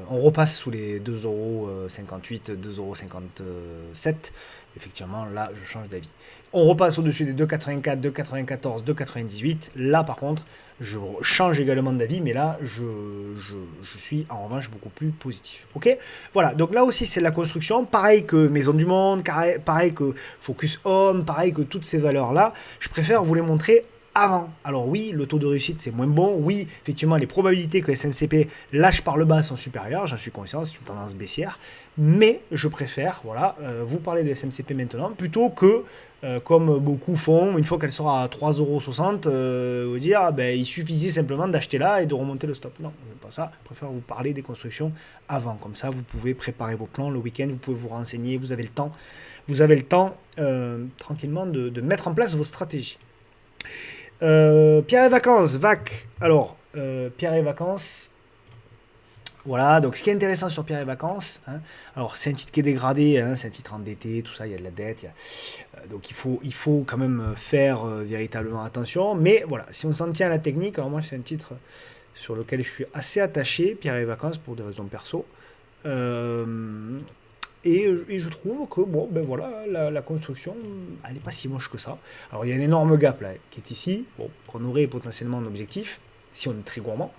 On repasse sous les 2,58 €, 2,57 €. Effectivement, là, je change d'avis. On repasse au-dessus des 2,84, 2,94, 2,98. Là, par contre, je change également d'avis, mais là, je suis en revanche beaucoup plus positif. Ok. Voilà, donc là aussi, c'est de la construction. Pareil que Maison du Monde, pareil que Focus Home, pareil que toutes ces valeurs-là. Je préfère vous les montrer avant. Alors oui, le taux de réussite c'est moins bon. Oui, effectivement, les probabilités que SNCP lâche par le bas sont supérieures. J'en suis conscient, c'est une tendance baissière. Mais je préfère, voilà, vous parler de SNCP maintenant plutôt que, comme beaucoup font, une fois qu'elle sera à 3,60 €, vous dire ben, il suffisait simplement d'acheter là et de remonter le stop. Non, c'est pas ça. Je préfère vous parler des constructions avant. Comme ça, vous pouvez préparer vos plans le week-end, vous pouvez vous renseigner, vous avez le temps. Vous avez le temps tranquillement de mettre en place vos stratégies. Pierre et vacances, VAC. Alors, Pierre et vacances. Voilà, donc ce qui est intéressant sur Pierre et vacances, hein, alors c'est un titre qui est dégradé, hein, c'est un titre endetté, tout ça, il y a de la dette, donc il faut quand même faire véritablement attention, mais voilà, si on s'en tient à la technique, alors moi c'est un titre sur lequel je suis assez attaché, Pierre et vacances, pour des raisons perso, et je trouve que, bon, ben voilà, la construction, elle n'est pas si moche que ça. Alors, il y a un énorme gap, là, qui est ici, bon, qu'on aurait potentiellement un objectif, si on est très gourmand.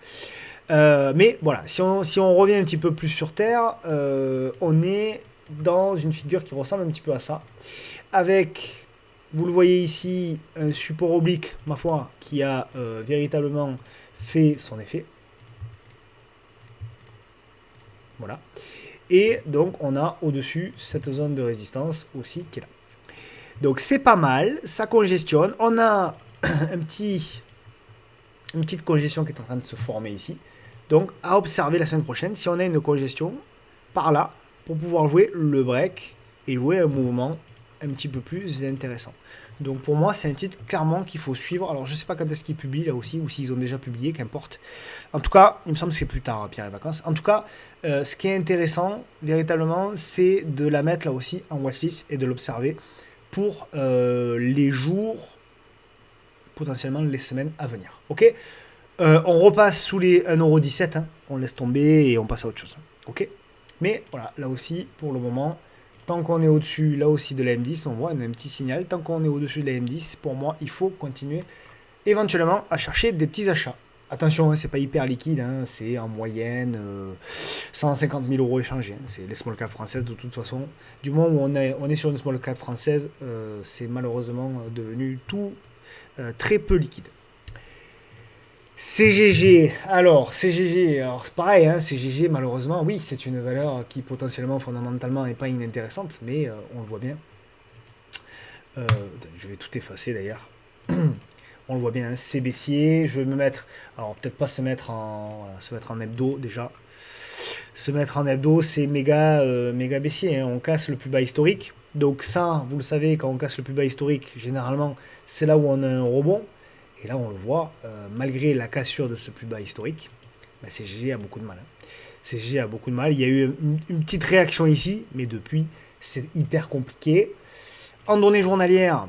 Mais voilà, si on revient un petit peu plus sur Terre, on est dans une figure qui ressemble un petit peu à ça. Avec, vous le voyez ici, un support oblique, ma foi, qui a véritablement fait son effet. Voilà. Et donc, on a au-dessus cette zone de résistance aussi qui est là. Donc, c'est pas mal, ça congestionne. On a une petite congestion qui est en train de se former ici. Donc, à observer la semaine prochaine, si on a une congestion par là, pour pouvoir jouer le break et jouer un mouvement un petit peu plus intéressant. Donc, pour moi, c'est un titre clairement qu'il faut suivre. Alors, je ne sais pas quand est-ce qu'ils publient là aussi, ou s'ils ont déjà publié, qu'importe. En tout cas, il me semble que c'est plus tard, Pierre et vacances. En tout cas, ce qui est intéressant, véritablement, c'est de la mettre là aussi en watchlist et de l'observer pour les jours, potentiellement les semaines à venir. Ok. On repasse sous les 1,17 €, hein. On laisse tomber et on passe à autre chose. Ok. Mais voilà, là aussi, pour le moment, tant qu'on est au-dessus, là aussi, de la M10, on voit un petit signal. Tant qu'on est au-dessus de la M10, pour moi, il faut continuer éventuellement à chercher des petits achats. Attention, hein, c'est pas hyper liquide, hein, c'est en moyenne 150 000 € échangés. Hein, c'est les small cap françaises de toute façon. Du moment où on est sur une small cap française, c'est malheureusement devenu tout très peu liquide. CGG, alors c'est pareil, hein, CGG malheureusement, oui, c'est une valeur qui potentiellement, fondamentalement, n'est pas inintéressante, mais on le voit bien. Je vais tout effacer d'ailleurs. On le voit bien, hein, c'est baissier. Je vais me mettre, alors peut-être pas se mettre en hebdo déjà. Se mettre en hebdo, c'est méga baissier, hein. On casse le plus bas historique. Donc ça, vous le savez, quand on casse le plus bas historique, généralement, c'est là où on a un rebond. Et là, on le voit, malgré la cassure de ce plus bas historique, bah, CGG a beaucoup de mal. Hein. CGG a beaucoup de mal. Il y a eu une petite réaction ici, mais depuis, c'est hyper compliqué. En données journalières,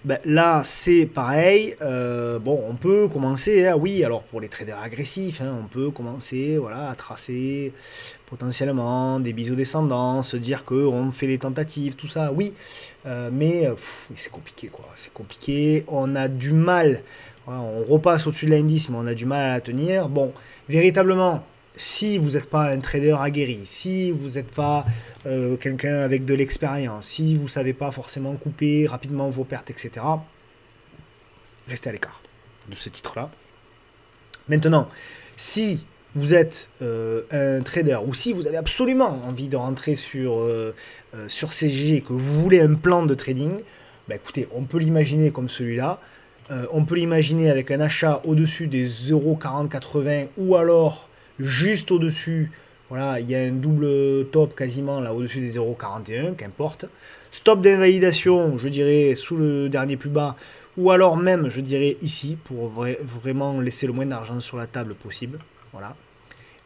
ben, là, c'est pareil. Bon, on peut commencer, hein, oui, alors pour les traders agressifs, hein, on peut commencer voilà, à tracer potentiellement des biseaux descendants, se dire qu'on fait des tentatives, tout ça, oui. Mais c'est compliqué, quoi. C'est compliqué. On a du mal. Voilà, on repasse au-dessus de la M10, mais on a du mal à la tenir. Bon, véritablement, si vous n'êtes pas un trader aguerri, si vous n'êtes pas quelqu'un avec de l'expérience, si vous ne savez pas forcément couper rapidement vos pertes, etc., restez à l'écart de ce titre-là. Maintenant, si vous êtes un trader ou si vous avez absolument envie de rentrer sur CGG et que vous voulez un plan de trading, bah écoutez, on peut l'imaginer comme celui-là. On peut l'imaginer avec un achat au-dessus des 0,4080 ou alors juste au-dessus. Voilà, il y a un double top quasiment là au-dessus des 0,41, qu'importe. Stop d'invalidation, je dirais, sous le dernier plus bas, ou alors même, je dirais, ici, pour vraiment laisser le moins d'argent sur la table possible. Voilà.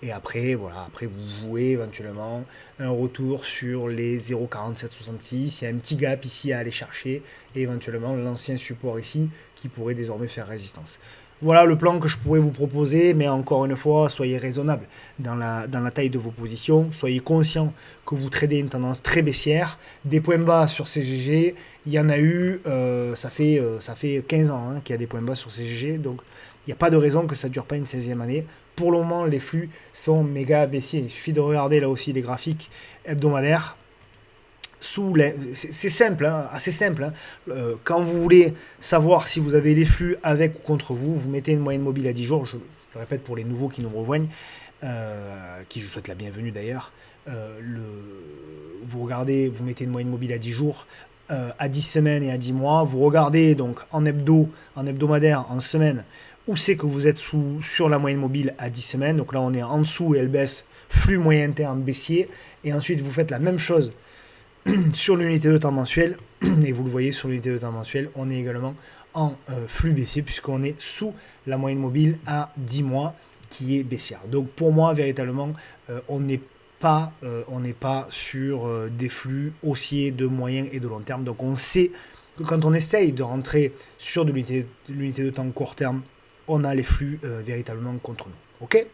Et après, voilà, après vous jouez éventuellement un retour sur les 0,4766. Il y a un petit gap ici à aller chercher. Et éventuellement l'ancien support ici qui pourrait désormais faire résistance. Voilà le plan que je pourrais vous proposer, mais encore une fois, soyez raisonnable dans la taille de vos positions. Soyez conscient que vous tradez une tendance très baissière. Des points bas sur CGG, il y en a eu, ça fait 15 ans qu'il y a des points bas sur CGG. Donc il n'y a pas de raison que ça ne dure pas une 16e année. Pour le moment, les flux sont méga baissiers. Il suffit de regarder là aussi les graphiques hebdomadaires. C'est simple, hein, assez simple. Hein. Quand vous voulez savoir si vous avez les flux avec ou contre vous, vous mettez une moyenne mobile à 10 jours. Je le répète pour les nouveaux qui nous rejoignent, qui je vous souhaite la bienvenue d'ailleurs. Vous regardez, vous mettez une moyenne mobile à 10 jours, à 10 semaines et à 10 mois. Vous regardez donc en hebdomadaire, en semaine, où c'est que vous êtes sur la moyenne mobile à 10 semaines. Donc là, on est en dessous et elle baisse, flux moyen terme baissier. Et ensuite, vous faites la même chose sur l'unité de temps mensuel. Et vous le voyez sur l'unité de temps mensuel, on est également en flux baissier puisqu'on est sous la moyenne mobile à 10 mois qui est baissière. Donc pour moi, véritablement, on n'est pas sur des flux haussiers de moyen et de long terme. Donc on sait que quand on essaye de rentrer sur de l'unité de temps court terme, on a les flux véritablement contre nous. Ok ?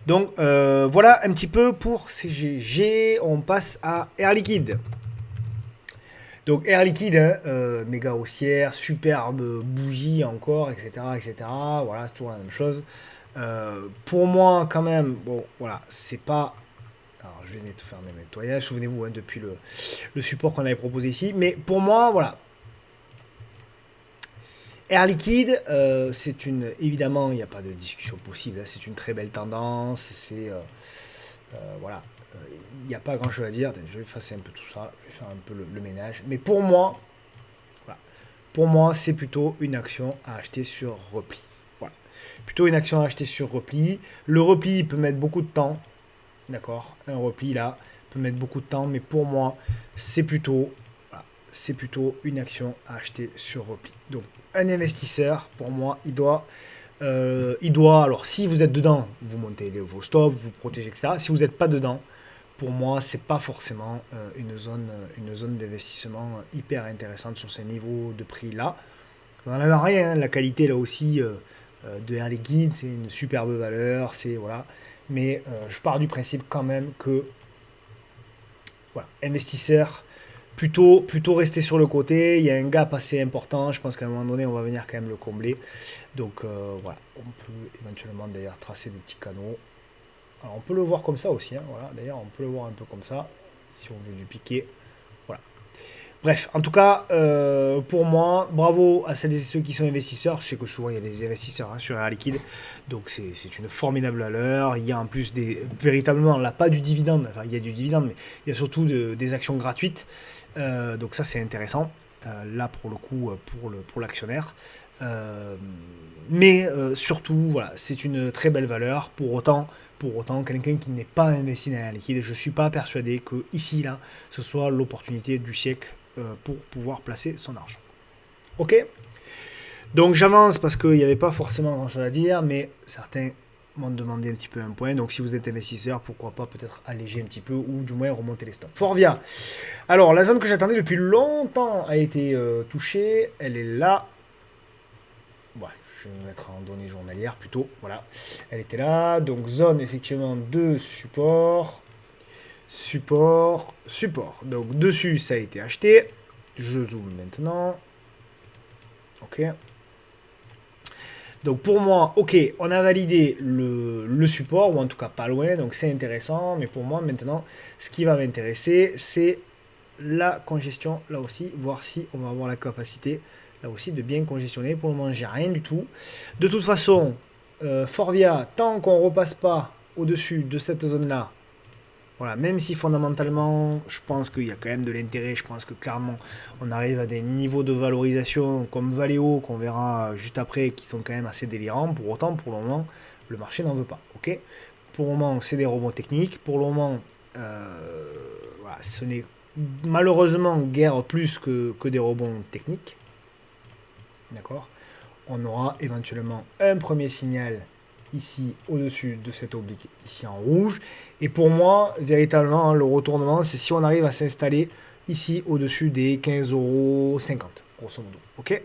Donc voilà un petit peu pour CGG. On passe à Air Liquide. Donc Air Liquide, hein, méga haussière, superbe bougie encore, etc., etc. Voilà, toujours la même chose. Pour moi, quand même, bon, voilà, c'est pas. Alors, je vais faire mes nettoyages. Souvenez-vous, hein, depuis le support qu'on avait proposé ici. Mais pour moi, voilà. Air Liquide, c'est une. Évidemment, il n'y a pas de discussion possible. Hein, c'est une très belle tendance. C'est. Voilà. Il n'y a pas grand chose à dire. Je vais effacer un peu tout ça. Je vais faire un peu le ménage. Mais pour moi, voilà. Pour moi, c'est plutôt une action à acheter sur repli. Voilà. Plutôt une action à acheter sur repli. Le repli peut mettre beaucoup de temps. D'accord. Un repli là peut mettre beaucoup de temps. Mais pour moi, c'est plutôt une action à acheter sur repli. Donc, un investisseur, pour moi, il doit, alors si vous êtes dedans, vous montez vos stops, vous protégez, etc. Si vous n'êtes pas dedans, pour moi, c'est pas forcément une zone d'investissement hyper intéressante sur ces niveaux de prix là. On n'en a rien, hein. La qualité là aussi de Air Liquide, c'est une superbe valeur, c'est voilà. Mais je pars du principe quand même que voilà, investisseur, plutôt rester sur le côté. Il y a un gap assez important. Je pense qu'à un moment donné, on va venir quand même le combler. Donc voilà, on peut éventuellement d'ailleurs tracer des petits canaux. Alors on peut le voir comme ça aussi. Hein, voilà. D'ailleurs, on peut le voir un peu comme ça, si on veut du piqué. Voilà. Bref, en tout cas, pour moi, bravo à celles et ceux qui sont investisseurs. Je sais que souvent il y a des investisseurs sur Air Liquide, donc c'est une formidable valeur. Il y a en plus véritablement, là, pas du dividende, enfin il y a du dividende, mais il y a surtout des actions gratuites. Donc ça c'est intéressant. Là pour le coup, pour l'actionnaire. Mais surtout, voilà, c'est une très belle valeur. Pour autant, quelqu'un qui n'est pas investi dans Air Liquide, je ne suis pas persuadé que ici, là, ce soit l'opportunité du siècle pour pouvoir placer son argent. Ok. Donc j'avance parce qu'il n'y avait pas forcément grand chose à dire, mais certains m'ont demandé un petit peu un point. Donc si vous êtes investisseur, pourquoi pas peut-être alléger un petit peu ou du moins remonter les stops. Forvia. Alors la zone que j'attendais depuis longtemps a été touchée. Elle est là. Ouais, je vais me mettre en données journalières plutôt. Voilà. Elle était là. Donc zone effectivement de support. Support. Donc dessus, ça a été acheté. Je zoome maintenant. Ok. Donc pour moi, ok, on a validé le support, ou en tout cas pas loin, donc c'est intéressant. Mais pour moi, maintenant, ce qui va m'intéresser, c'est la congestion, là aussi, voir si on va avoir la capacité, là aussi, de bien congestionner. Pour le moment, j'ai rien du tout. De toute façon, Forvia, tant qu'on ne repasse pas au-dessus de cette zone-là, voilà, même si fondamentalement, je pense qu'il y a quand même de l'intérêt, je pense que clairement, on arrive à des niveaux de valorisation comme Valeo, qu'on verra juste après, qui sont quand même assez délirants. Pour autant, pour le moment, le marché n'en veut pas. Ok. Pour le moment, c'est des robots techniques. Pour le moment, voilà, ce n'est malheureusement guère plus que des rebonds techniques. D'accord. On aura éventuellement un premier signal ici au-dessus de cette oblique, ici en rouge. Et pour moi, véritablement, le retournement, c'est si on arrive à s'installer ici au-dessus des 15,50 €, grosso modo. Ok.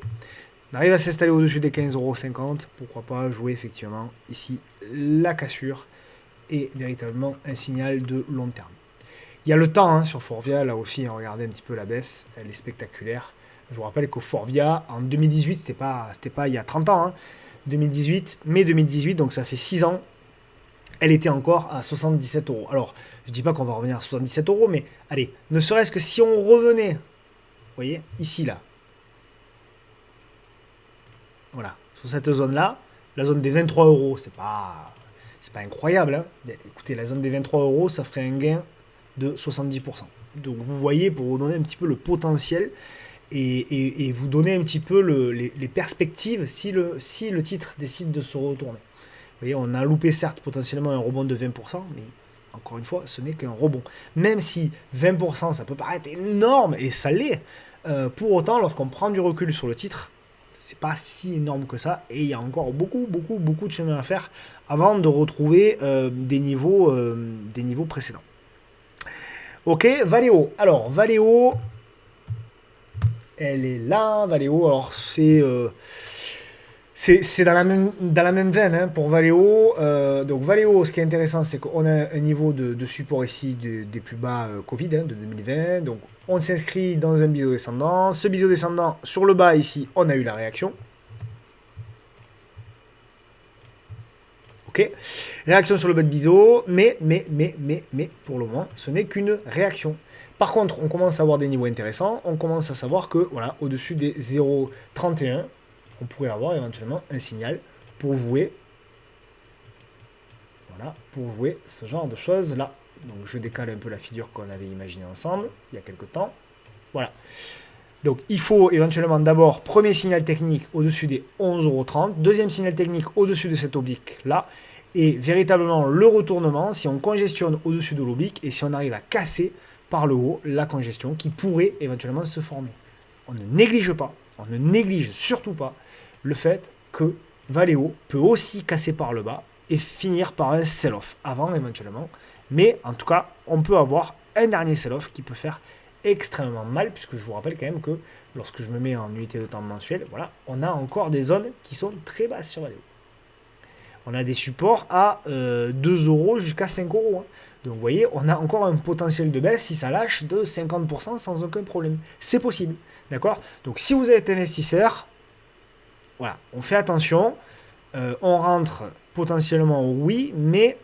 On arrive à s'installer au-dessus des 15,50 €, pourquoi pas jouer effectivement ici la cassure et véritablement un signal de long terme. Il y a le temps hein, sur Forvia, là aussi, regardez un petit peu la baisse, elle est spectaculaire. Je vous rappelle qu'au Forvia, en 2018, c'était pas il y a 30 ans, hein, 2018, mai 2018, donc ça fait 6 ans, elle était encore à 77 €. Alors, je dis pas qu'on va revenir à 77 €, mais allez, ne serait-ce que si on revenait, vous voyez, ici, là, voilà, sur cette zone-là, la zone des 23 €, c'est pas incroyable, hein. Écoutez, la zone des 23 €, ça ferait un gain de 70%. Donc vous voyez, pour vous donner un petit peu le potentiel et vous donner un petit peu les perspectives si le titre décide de se retourner. Vous voyez, on a loupé certes potentiellement un rebond de 20%, mais encore une fois, ce n'est qu'un rebond. Même si 20%, ça peut paraître énorme, et ça l'est, pour autant, lorsqu'on prend du recul sur le titre, c'est pas si énorme que ça, et il y a encore beaucoup de chemin à faire avant de retrouver des niveaux précédents. Ok, Valeo. Alors, Valeo, elle est là, Valeo. Alors, c'est dans la même veine hein, pour Valeo. Donc, Valeo, ce qui est intéressant, c'est qu'on a un niveau de support ici des plus bas Covid hein, de 2020. Donc, on s'inscrit dans un biseau descendant. Ce biseau descendant, sur le bas ici, on a eu la réaction. Ok, réaction sur le bas de biseau, mais, pour le moment, ce n'est qu'une réaction. Par contre, on commence à avoir des niveaux intéressants. On commence à savoir que, voilà, au-dessus des 0,31, on pourrait avoir éventuellement un signal pour jouer. Voilà, pour jouer ce genre de choses-là. Donc, je décale un peu la figure qu'on avait imaginée ensemble, il y a quelques temps. Voilà. Donc, il faut éventuellement d'abord, premier signal technique au-dessus des 11,30 €. Deuxième signal technique au-dessus de cette oblique-là. Et véritablement, le retournement, si on congestionne au-dessus de l'oblique et si on arrive à casser par le haut la congestion qui pourrait éventuellement se former. On ne néglige pas, on ne néglige surtout pas le fait que Valeo peut aussi casser par le bas et finir par un sell-off avant éventuellement. Mais en tout cas, on peut avoir un dernier sell-off qui peut faire extrêmement mal, puisque je vous rappelle quand même que lorsque je me mets en unité de temps mensuelle, voilà, on a encore des zones qui sont très basses sur Valeo. On a des supports à 2 € jusqu'à 5 €. Hein. Donc vous voyez, on a encore un potentiel de baisse si ça lâche de 50% sans aucun problème. C'est possible. D'accord. Donc si vous êtes investisseur, voilà, on fait attention. On rentre potentiellement, oui, mais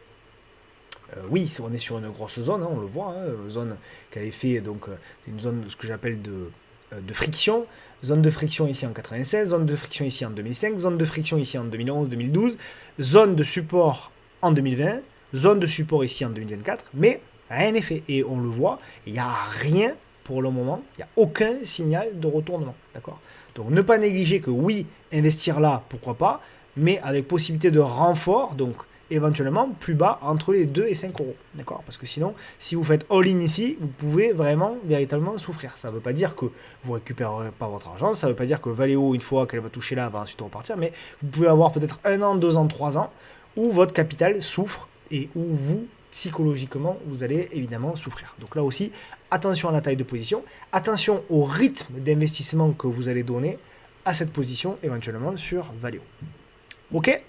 oui, on est sur une grosse zone, hein, on le voit, hein, zone qui avait fait, donc c'est une zone, ce que j'appelle de friction. Zone de friction ici en 96, zone de friction ici en 2005, zone de friction ici en 2011, 2012, zone de support en 2020, zone de support ici en 2024, mais rien n'est fait. Et on le voit, il n'y a rien pour le moment, il n'y a aucun signal de retournement. D'accord. Donc ne pas négliger que oui, investir là, pourquoi pas, mais avec possibilité de renfort, donc éventuellement plus bas entre les 2 et 5 €. D'accord. Parce que sinon, si vous faites all-in ici, vous pouvez vraiment, véritablement souffrir. Ça ne veut pas dire que vous ne récupérerez pas votre argent, ça ne veut pas dire que Valeo, une fois qu'elle va toucher là, va ensuite repartir, mais vous pouvez avoir peut-être 1 an, 2 ans, 3 ans où votre capital souffre et où vous, psychologiquement, vous allez évidemment souffrir. Donc là aussi, attention à la taille de position, attention au rythme d'investissement que vous allez donner à cette position éventuellement sur Valeo. Ok.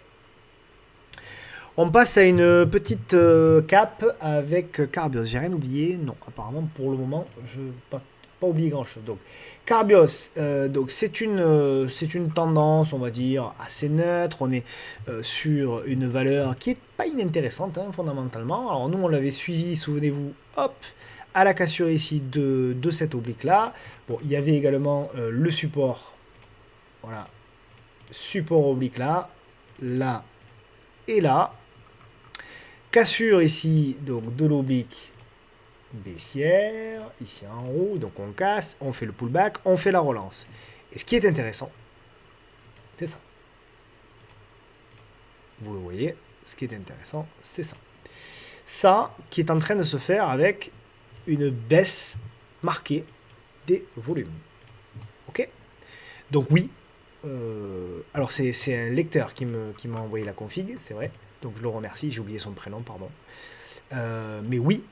On passe à une petite cap avec Carbios. J'ai rien oublié. Non, apparemment pour le moment, je n'ai pas oublié grand chose. Donc Carbios, donc c'est une tendance, on va dire, assez neutre. On est sur une valeur qui est pas inintéressante hein, fondamentalement. Alors nous on l'avait suivi, souvenez-vous, hop, à la cassure ici de cette oblique là. Bon, il y avait également le support, voilà, support oblique là et là. Cassure ici, donc de l'oblique baissière, ici en haut, donc on casse, on fait le pullback, on fait la relance. Et ce qui est intéressant, c'est ça. Vous le voyez, ce qui est intéressant, c'est ça. Ça qui est en train de se faire avec une baisse marquer des volumes. Ok. Donc oui, alors c'est un lecteur qui m'a envoyé la config, c'est vrai, donc je le remercie, j'ai oublié son prénom, pardon. Mais oui,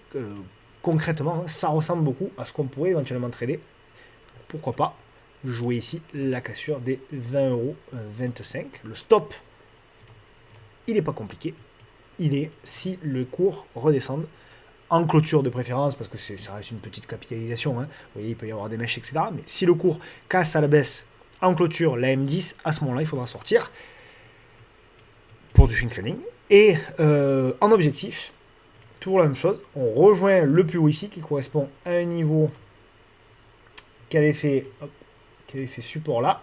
concrètement, ça ressemble beaucoup à ce qu'on pourrait éventuellement trader. Pourquoi pas jouer ici la cassure des 20,25 €. Le stop, il n'est pas compliqué. Il est si le cours redescend en clôture de préférence, parce que ça reste une petite capitalisation, hein. Vous voyez, il peut y avoir des mèches, etc. Mais si le cours casse à la baisse en clôture la M10, à ce moment-là, il faudra sortir pour du swing trading. Et en objectif, toujours la même chose, on rejoint le plus haut ici qui correspond à un niveau qui avait fait support là,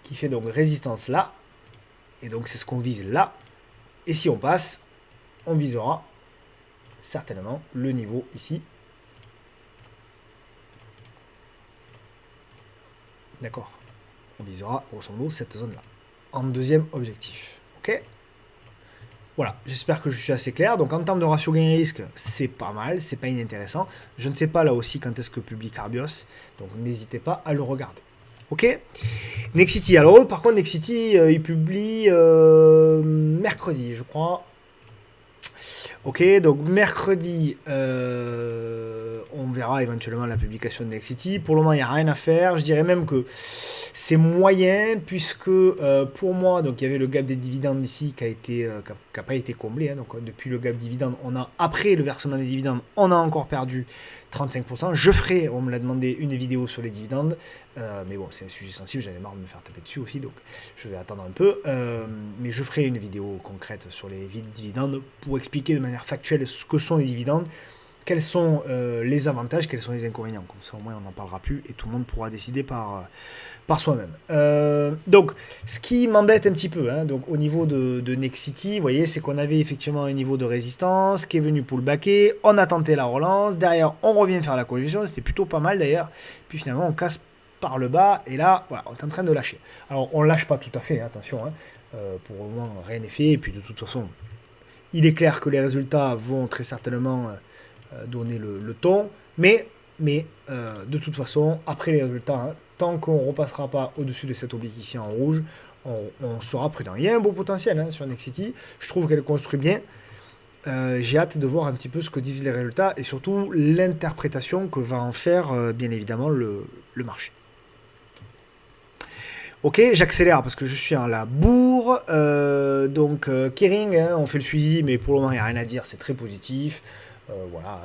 qui fait donc résistance là, et donc c'est ce qu'on vise là. Et si on passe, on visera certainement le niveau ici. D'accord. On visera grosso modo cette zone là en deuxième objectif. Ok. Voilà, j'espère que je suis assez clair. Donc en termes de ratio gain-risque, c'est pas mal, c'est pas inintéressant. Je ne sais pas là aussi quand est-ce que publie Carbios, donc n'hésitez pas à le regarder. Ok. Nexity, alors par contre Nexity, il publie mercredi, je crois. Ok, donc mercredi, on verra éventuellement la publication de Nexity. Pour le moment, il n'y a rien à faire. Je dirais même que c'est moyen, puisque pour moi, donc il y avait le gap des dividendes ici qui n'a pas été comblé. Hein, donc depuis le gap dividende, après le versement des dividendes, on a encore perdu 35%. Je ferai, on me l'a demandé, une vidéo sur les dividendes. Mais bon, c'est un sujet sensible, j'avais marre de me faire taper dessus aussi, donc je vais attendre un peu. Mais je ferai une vidéo concrète sur les dividendes pour expliquer de manière factuelle ce que sont les dividendes, quels sont les avantages, quels sont les inconvénients. Comme ça, au moins, on n'en parlera plus et tout le monde pourra décider par soi-même. Donc, ce qui m'embête un petit peu, hein, donc, au niveau de Nexity, vous voyez, c'est qu'on avait effectivement un niveau de résistance qui est venu pullbacker, on a tenté la relance, derrière, on revient faire la congestion, c'était plutôt pas mal d'ailleurs, puis finalement, on casse par le bas, et là, voilà, on est en train de lâcher. Alors, on ne lâche pas tout à fait, hein, attention, hein, pour le moment, rien n'est fait, et puis de toute façon, il est clair que les résultats vont très certainement donner le ton, mais de toute façon, après les résultats, hein, tant qu'on ne repassera pas au-dessus de cette oblique ici en rouge, on sera prudent. Il y a un beau potentiel hein, sur Nexity, je trouve qu'elle construit bien. J'ai hâte de voir un petit peu ce que disent les résultats, et surtout l'interprétation que va en faire, bien évidemment, le marché. Ok, j'accélère parce que je suis à la bourre. Donc, Kering, hein, on fait le suivi, mais pour le moment, il n'y a rien à dire, c'est très positif. Voilà,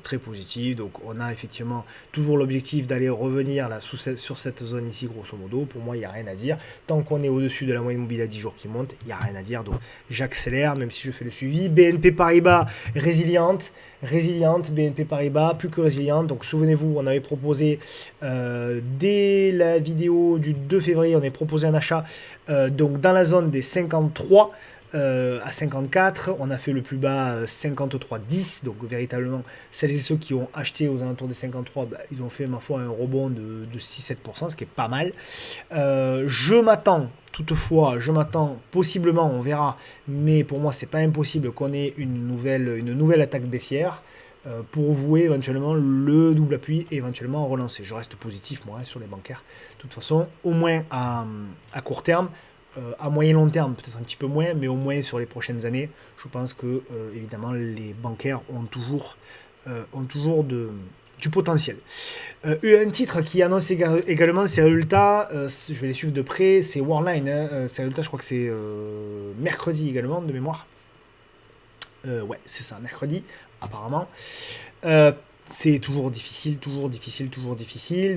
très positif. Donc, on a effectivement toujours l'objectif d'aller revenir là, sur cette zone ici, grosso modo. Pour moi, il n'y a rien à dire. Tant qu'on est au-dessus de la moyenne mobile à 10 jours qui monte, il n'y a rien à dire. Donc, j'accélère, même si je fais le suivi. BNP Paribas, résiliente, BNP Paribas, plus que résiliente. Donc, souvenez-vous, on avait proposé, dès la vidéo du 2 février, on avait proposé un achat donc dans la zone des 53. À 54, on a fait le plus bas 53,10, donc véritablement celles et ceux qui ont acheté aux alentours des 53, bah, ils ont fait ma foi un rebond de 6-7%, ce qui est pas mal. Je m'attends possiblement, on verra, mais pour moi c'est pas impossible qu'on ait une nouvelle attaque baissière pour vouer éventuellement le double appui et éventuellement relancer. Je reste positif moi sur les bancaires, de toute façon, au moins à court terme. À moyen long terme, peut-être un petit peu moins, mais au moins sur les prochaines années, je pense que évidemment les bancaires ont toujours du potentiel. Un titre qui annonce également ses résultats, je vais les suivre de près, c'est Worldline. Hein, ses résultats, je crois que c'est mercredi également, de mémoire. Ouais, c'est ça, mercredi, apparemment. C'est toujours difficile.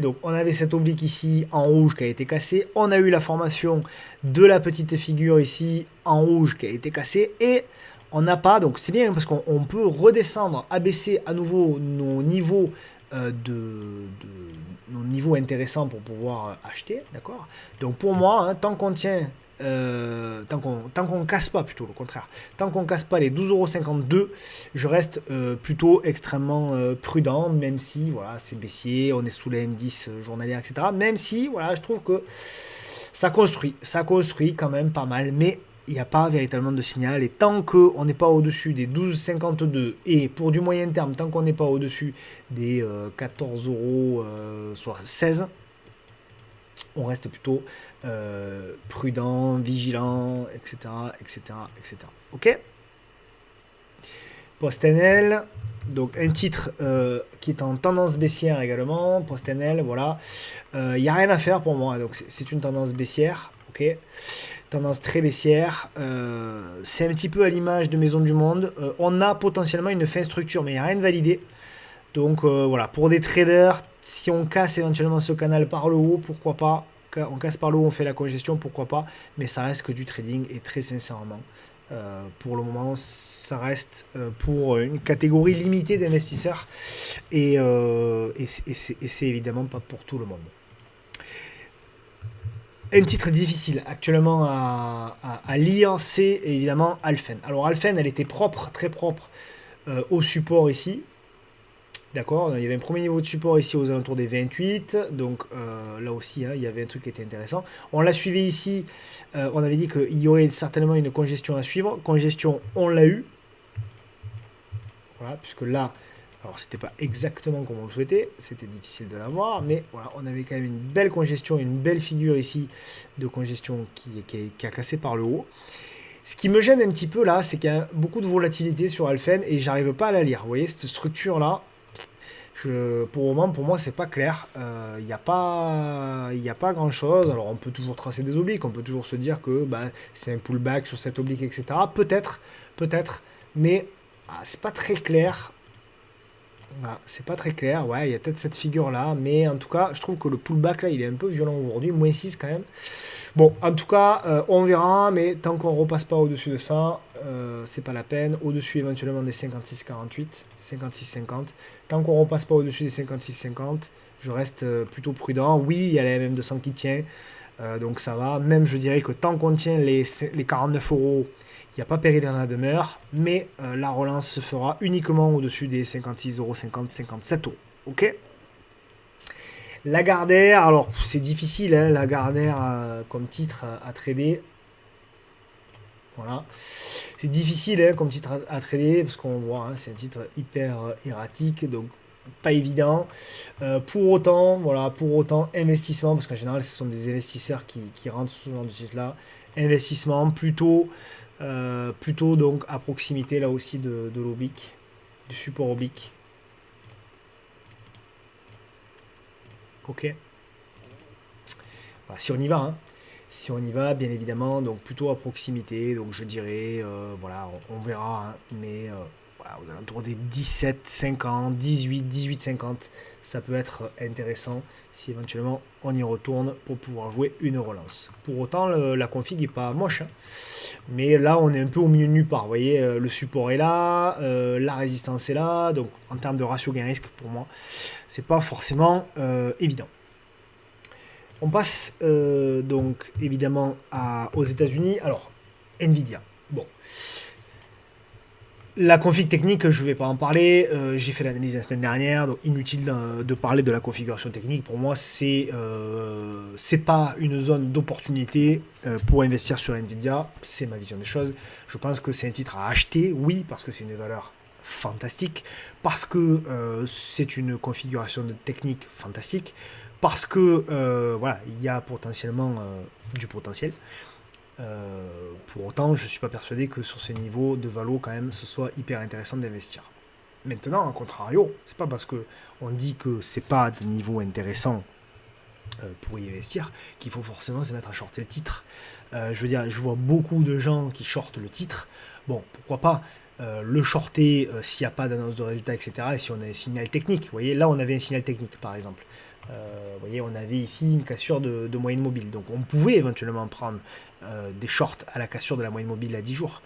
Donc, on avait cette oblique ici en rouge qui a été cassée. On a eu la formation de la petite figure ici en rouge qui a été cassée. Et on n'a pas, donc c'est bien parce qu'on peut redescendre, abaisser à nouveau nos niveaux nos niveaux intéressants pour pouvoir acheter. D'accord. Donc, pour moi, hein, tant qu'on tient. Tant qu'on casse pas, plutôt le contraire, tant qu'on casse pas les 12,52 €, je reste plutôt extrêmement prudent, même si voilà, c'est baissier, on est sous la M10 journalière, etc. Même si voilà, je trouve que ça construit quand même pas mal, mais il n'y a pas véritablement de signal. Et tant qu'on n'est pas au-dessus des 12,52 et pour du moyen terme, tant qu'on n'est pas au-dessus des 14 euros, soit 16, on reste plutôt prudent, vigilant, etc., etc., etc. Ok. PostNL, donc un titre qui est en tendance baissière également. PostNL, voilà. Il n'y a rien à faire pour moi. Donc c'est une tendance baissière. Ok. Tendance très baissière. C'est un petit peu à l'image de Maison du Monde. On a potentiellement une fin structure, mais il n'y a rien de validé. Donc voilà, pour des traders, si on casse éventuellement ce canal par le haut, pourquoi pas. On casse par le haut, on fait la congestion, pourquoi pas. Mais ça reste que du trading et très sincèrement, pour le moment, ça reste pour une catégorie limitée d'investisseurs et c'est évidemment pas pour tout le monde. Un titre difficile actuellement à lire, c'est évidemment Alphen. Alors Alphen, elle était propre, très propre au support ici. D'accord, il y avait un premier niveau de support ici aux alentours des 28, donc là aussi il y avait un truc qui était intéressant. On l'a suivi ici, on avait dit qu'il y aurait certainement une congestion à suivre. Congestion, on l'a eu. Voilà, puisque là, alors c'était pas exactement comme on le souhaitait, c'était difficile de l'avoir, mais voilà, on avait quand même une belle congestion, une belle figure ici de congestion qui a cassé par le haut. Ce qui me gêne un petit peu là, c'est qu'il y a beaucoup de volatilité sur Alphen et j'arrive pas à la lire. Vous voyez, cette structure là. Pour le moment, pour moi, c'est pas clair. Il n'y a pas grand chose. Alors, on peut toujours tracer des obliques, on peut toujours se dire que c'est un pullback sur cette oblique, etc. Peut-être, mais c'est pas très clair. Voilà, c'est pas très clair. Ouais, il y a peut-être cette figure là, mais en tout cas, je trouve que le pullback là, il est un peu violent aujourd'hui, moins 6 quand même. Bon, en tout cas, on verra, mais tant qu'on repasse pas au-dessus de ça, c'est pas la peine. Au-dessus éventuellement des 56,48, 56,50. Tant qu'on repasse pas au-dessus des 56,50, je reste plutôt prudent. Oui, il y a la MM200 qui tient, donc ça va. Même je dirais que tant qu'on tient les 49 euros, il n'y a pas péril dans la demeure, mais la relance se fera uniquement au-dessus des 56,50 euros, 57 euros. Ok ? Lagardère, alors c'est difficile, hein, Lagardère comme titre à trader. Voilà. C'est difficile hein, comme titre à trader parce qu'on voit, hein, c'est un titre hyper erratique, donc pas évident. Pour autant, investissement, parce qu'en général, ce sont des investisseurs qui rentrent sur ce genre de titre-là. Investissement plutôt donc à proximité là aussi de l'oblique, du support oblique. Ok. Voilà, si on y va, hein. Si on y va, bien évidemment, donc plutôt à proximité, donc je dirais, voilà, on verra, hein, mais voilà, aux alentours des 17,50, 18,50, ça peut être intéressant si éventuellement on y retourne pour pouvoir jouer une relance. Pour autant, la config n'est pas moche, hein, mais là on est un peu au milieu de nulle part, vous voyez, le support est là, la résistance est là, donc en termes de ratio gain-risque, pour moi, c'est pas forcément évident. On passe donc évidemment aux États-Unis. Alors, Nvidia. Bon. La config technique, je ne vais pas en parler. J'ai fait l'analyse la semaine dernière, donc inutile de parler de la configuration technique. Pour moi, c'est pas une zone d'opportunité pour investir sur Nvidia. C'est ma vision des choses. Je pense que c'est un titre à acheter, oui, parce que c'est une valeur fantastique, parce que c'est une configuration technique fantastique, parce que voilà, il y a potentiellement du potentiel. Pour autant, je ne suis pas persuadé que sur ces niveaux de valo, quand même, ce soit hyper intéressant d'investir. Maintenant, en contrario, c'est pas parce que on dit que c'est pas des niveaux intéressants pour y investir qu'il faut forcément se mettre à shorter le titre. Je veux dire, je vois beaucoup de gens qui shortent le titre. Bon, pourquoi pas le shorter s'il n'y a pas d'annonce de résultats, etc. Et si on a un signal technique. Vous voyez, là, on avait un signal technique, par exemple. Vous voyez, on avait ici une cassure de moyenne mobile. Donc, on pouvait éventuellement prendre des shorts à la cassure de la moyenne mobile à 10 jours.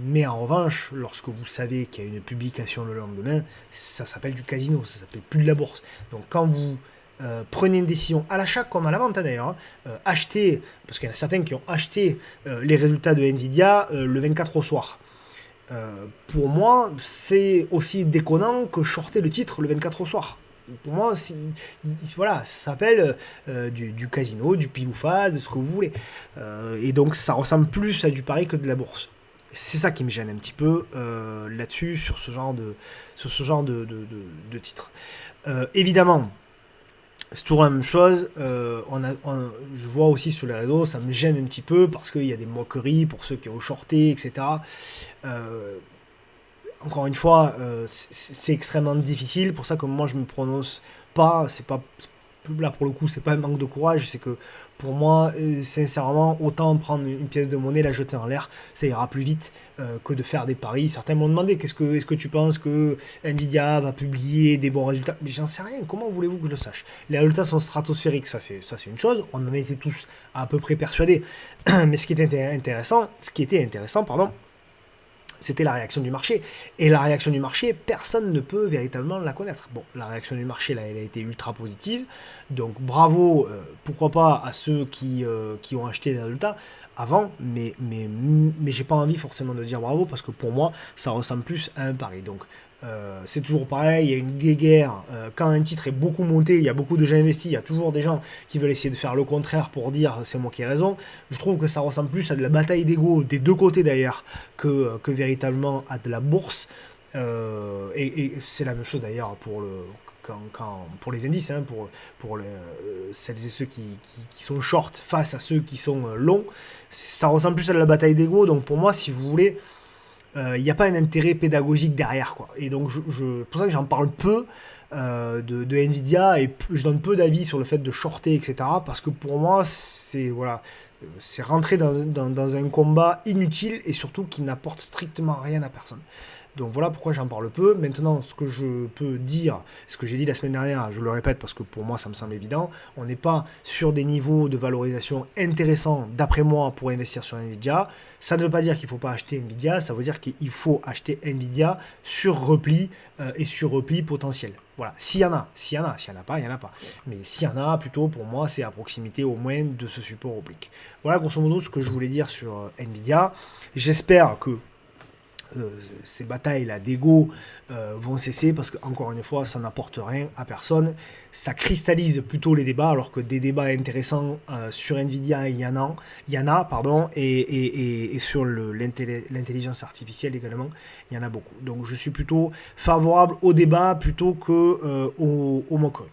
Mais en revanche, lorsque vous savez qu'il y a une publication le lendemain, ça s'appelle du casino, ça s'appelle plus de la bourse. Donc, quand vous prenez une décision à l'achat comme à la vente d'ailleurs, achetez, parce qu'il y en a certains qui ont acheté les résultats de Nvidia le 24 au soir. Pour moi, c'est aussi déconnant que shorter le titre le 24 au soir. Pour moi, voilà, ça s'appelle du casino, du pile ou face, de ce que vous voulez. Et donc, ça ressemble plus à du pari que de la bourse. C'est ça qui me gêne un petit peu là-dessus, sur ce genre de titre. Évidemment, c'est toujours la même chose. Je vois aussi sur les réseaux, ça me gêne un petit peu parce qu'il y a des moqueries pour ceux qui ont shorté, etc. Euh, Encore une fois, c'est extrêmement difficile. Pour ça que moi, je me prononce pas. C'est pas là pour le coup, c'est pas un manque de courage. C'est que pour moi, sincèrement, autant prendre une pièce de monnaie, la jeter en l'air, ça ira plus vite que de faire des paris. Certains m'ont demandé est-ce que tu penses que Nvidia va publier des bons résultats? Mais j'en sais rien. Comment voulez-vous que je le sache? Les résultats sont stratosphériques. Ça c'est une chose. On en était tous à peu près persuadés. Mais ce qui était intéressant, pardon, c'était la réaction du marché. Et la réaction du marché, personne ne peut véritablement la connaître. Bon, la réaction du marché, là, elle a été ultra positive. Donc bravo, pourquoi pas à ceux qui ont acheté des résultats avant, mais j'ai pas envie forcément de dire bravo parce que pour moi, ça ressemble plus à un pari. Donc c'est toujours pareil, il y a une guéguerre. Quand un titre est beaucoup monté, il y a beaucoup de gens investis, il y a toujours des gens qui veulent essayer de faire le contraire pour dire c'est moi qui ai raison. Je trouve que ça ressemble plus à de la bataille d'ego, des deux côtés d'ailleurs, que véritablement à de la bourse. Et c'est la même chose d'ailleurs pour les indices, hein, pour celles et ceux qui sont short face à ceux qui sont longs. Ça ressemble plus à de la bataille d'ego. Donc pour moi, si vous voulez, il n'y a pas un intérêt pédagogique derrière, quoi. Et donc, pour ça que j'en parle peu de Nvidia et je donne peu d'avis sur le fait de shorter, etc. Parce que pour moi, c'est voilà, c'est rentrer dans un combat inutile et surtout qui n'apporte strictement rien à personne. Donc voilà pourquoi j'en parle peu. Maintenant, ce que je peux dire, ce que j'ai dit la semaine dernière, je le répète parce que pour moi ça me semble évident, on n'est pas sur des niveaux de valorisation intéressants d'après moi pour investir sur Nvidia. Ça ne veut pas dire qu'il ne faut pas acheter Nvidia, ça veut dire qu'il faut acheter Nvidia sur repli et sur repli potentiel. Voilà, s'il y en a, s'il n'y en a pas, il n'y en a pas. Mais s'il y en a, plutôt pour moi, c'est à proximité au moins de ce support oblique. Voilà grosso modo ce que je voulais dire sur Nvidia. J'espère que ces batailles-là d'ego vont cesser parce qu'encore une fois, ça n'apporte rien à personne. Ça cristallise plutôt les débats, alors que des débats intéressants sur Nvidia, il y en a, pardon, et sur l'intelligence artificielle également, il y en a beaucoup. Donc je suis plutôt favorable au débat plutôt que aux moqueries.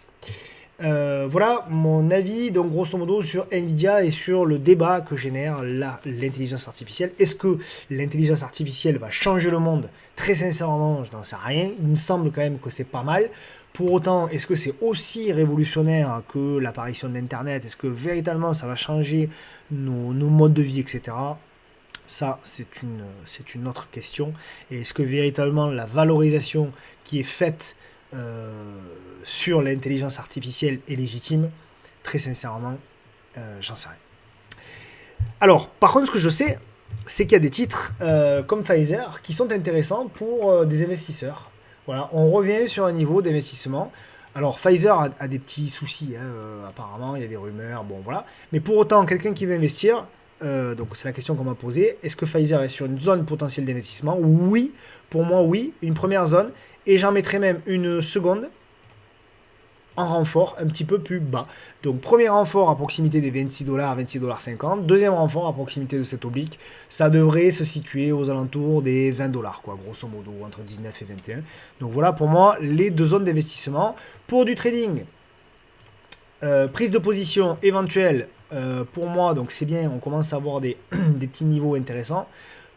Voilà mon avis, donc grosso modo, sur Nvidia et sur le débat que génère l'intelligence artificielle. Est-ce que l'intelligence artificielle va changer le monde? Très sincèrement, je n'en sais rien. Il me semble quand même que c'est pas mal. Pour autant, est-ce que c'est aussi révolutionnaire que l'apparition d'Internet? Est-ce que véritablement ça va changer nos modes de vie, etc.? Ça, c'est une autre question. Et est-ce que véritablement la valorisation qui est faite sur l'intelligence artificielle est légitime? Très sincèrement, j'en sais rien. Alors, par contre, ce que je sais, c'est qu'il y a des titres comme Pfizer qui sont intéressants pour des investisseurs. Voilà, on revient sur un niveau d'investissement. Alors, Pfizer a des petits soucis, hein, apparemment, il y a des rumeurs, bon voilà. Mais pour autant, quelqu'un qui veut investir, donc c'est la question qu'on m'a posée, est-ce que Pfizer est sur une zone potentielle d'investissement? Oui, pour moi, oui, une première zone. Et j'en mettrai même une seconde en renfort un petit peu plus bas. Donc premier renfort à proximité des 26$, 26,50$. Deuxième renfort à proximité de cette oblique. Ça devrait se situer aux alentours des 20$, quoi, grosso modo, entre 19 et 21. Donc voilà pour moi les deux zones d'investissement. Pour du trading, prise de position éventuelle, pour moi, donc c'est bien, on commence à avoir des petits niveaux intéressants.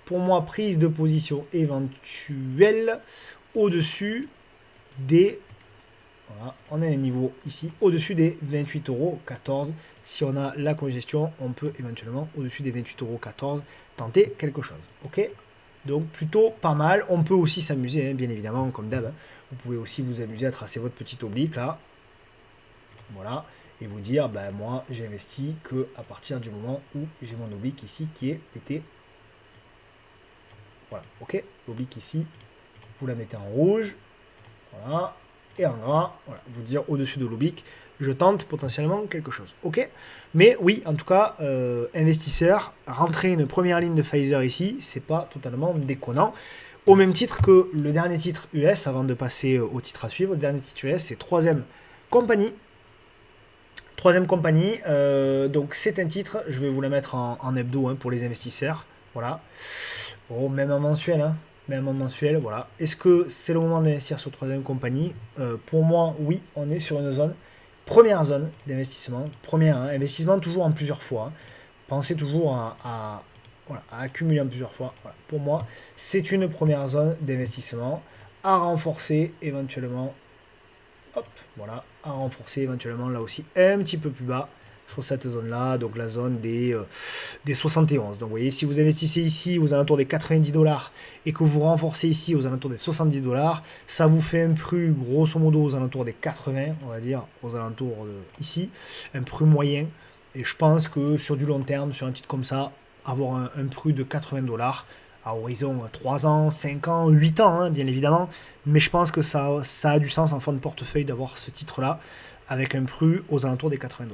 Pour moi, prise de position éventuelle au-dessus des... Voilà, on a un niveau ici au-dessus des 28,14€. Si on a la congestion, on peut éventuellement au-dessus des 28,14€ tenter quelque chose. Ok? Donc plutôt pas mal. On peut aussi s'amuser, hein, bien évidemment, comme d'hab. Hein. Vous pouvez aussi vous amuser à tracer votre petit oblique là. Voilà. Et vous dire, ben moi j'ai investi que à partir du moment où j'ai mon oblique ici qui est pété. Voilà, ok. L'oblique ici, vous la mettez en rouge. Voilà. Et en gras, voilà, vous dire au-dessus de l'oblique, je tente potentiellement quelque chose. Ok? Mais oui, en tout cas, investisseur, rentrer une première ligne de Pfizer ici, c'est pas totalement déconnant. Au même titre que le dernier titre US, avant de passer au titre à suivre, le dernier titre US, c'est troisième compagnie. Troisième compagnie, donc c'est un titre, je vais vous la mettre en hebdo pour les investisseurs. Voilà. Bon, même en mensuel, même en mensuel, voilà. Est-ce que c'est le moment d'investir sur troisième compagnie? Pour moi, oui, on est sur une zone. Première zone d'investissement. Première, investissement toujours en plusieurs fois. Pensez toujours voilà, à accumuler en plusieurs fois. Voilà. Pour moi, c'est une première zone d'investissement à renforcer éventuellement. Hop, voilà, à renforcer éventuellement là aussi un petit peu plus bas sur cette zone-là, donc la zone des 71. Donc vous voyez, si vous investissez ici aux alentours des 90 $ et que vous renforcez ici aux alentours des 70 $, ça vous fait un prix grosso modo aux alentours des 80, on va dire, aux alentours ici, un prix moyen. Et je pense que sur du long terme, sur un titre comme ça, avoir un prix de 80 $ à horizon 3 ans, 5 ans, 8 ans, bien évidemment, mais je pense que ça a du sens en fond de portefeuille d'avoir ce titre-là avec un prix aux alentours des 80 $.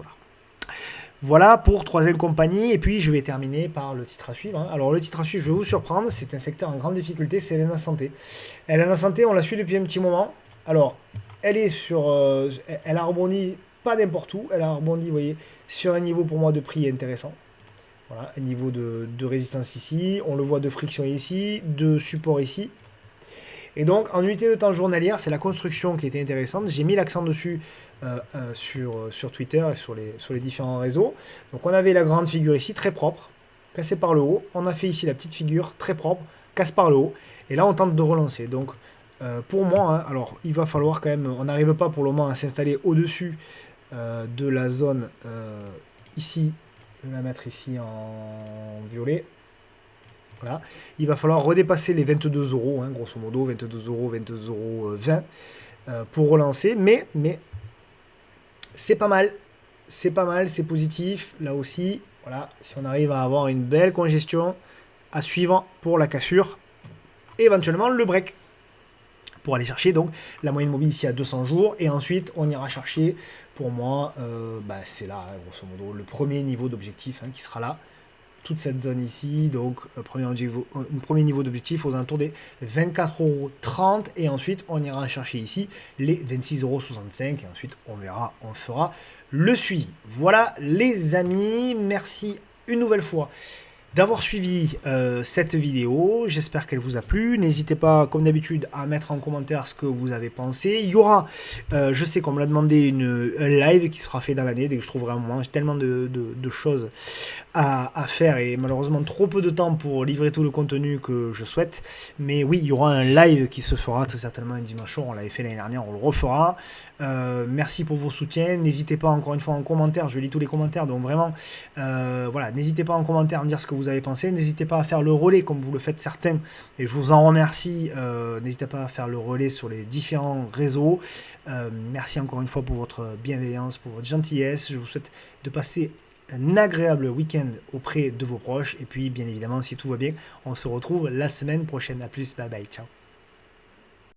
Voilà pour troisième compagnie, et puis je vais terminer par le titre à suivre. Alors le titre à suivre, je vais vous surprendre, c'est un secteur en grande difficulté, c'est Helena Santé. Helena Santé, on l'a suit depuis un petit moment. Alors, elle est sur, elle a rebondi pas n'importe où, elle a rebondi, vous voyez, sur un niveau pour moi de prix intéressant. Voilà, un niveau de résistance ici, on le voit de friction ici, de support ici. Et donc, en unité de temps journalière, c'est la construction qui était intéressante. J'ai mis l'accent dessus sur Twitter et sur les différents réseaux. Donc, on avait la grande figure ici, très propre, cassée par le haut. On a fait ici la petite figure, très propre, casse par le haut. Et là, on tente de relancer. Donc, pour moi, alors, il va falloir quand même... On n'arrive pas pour le moment à s'installer au-dessus de la zone ici. Je vais la mettre ici en violet. Voilà. Il va falloir redépasser les 22 €, grosso modo, 22 €, 22,20 € pour relancer. Mais c'est pas mal. C'est pas mal, c'est positif. Là aussi, voilà, si on arrive à avoir une belle congestion à suivre pour la cassure, et éventuellement le break. Pour aller chercher donc la moyenne mobile ici à 200 jours. Et ensuite, on ira chercher, pour moi, c'est là, grosso modo, le premier niveau d'objectif qui sera là. Toute cette zone ici, donc premier niveau d'objectif aux alentours des 24,30 € et ensuite on ira chercher ici les 26,65 € et ensuite on verra, on fera le suivi. Voilà les amis, merci une nouvelle fois d'avoir suivi cette vidéo, j'espère qu'elle vous a plu. N'hésitez pas, comme d'habitude, à mettre en commentaire ce que vous avez pensé. Il y aura, je sais qu'on me l'a demandé, un live qui sera fait dans l'année, dès que je trouverai un moment. J'ai tellement de choses à faire et malheureusement trop peu de temps pour livrer tout le contenu que je souhaite. Mais oui, il y aura un live qui se fera très certainement un dimanche soir. On l'avait fait l'année dernière, on le refera. Merci pour vos soutiens. N'hésitez pas encore une fois en commentaire, je lis tous les commentaires, donc vraiment, voilà, n'hésitez pas en commentaire à me dire ce que vous avez pensé. N'hésitez pas à faire le relais comme vous le faites certains, et je vous en remercie. N'hésitez pas à faire le relais sur les différents réseaux. Merci encore une fois pour votre bienveillance, pour votre gentillesse. Je vous souhaite de passer un agréable week-end auprès de vos proches. Et puis, bien évidemment, si tout va bien, on se retrouve la semaine prochaine. À plus, bye bye, ciao.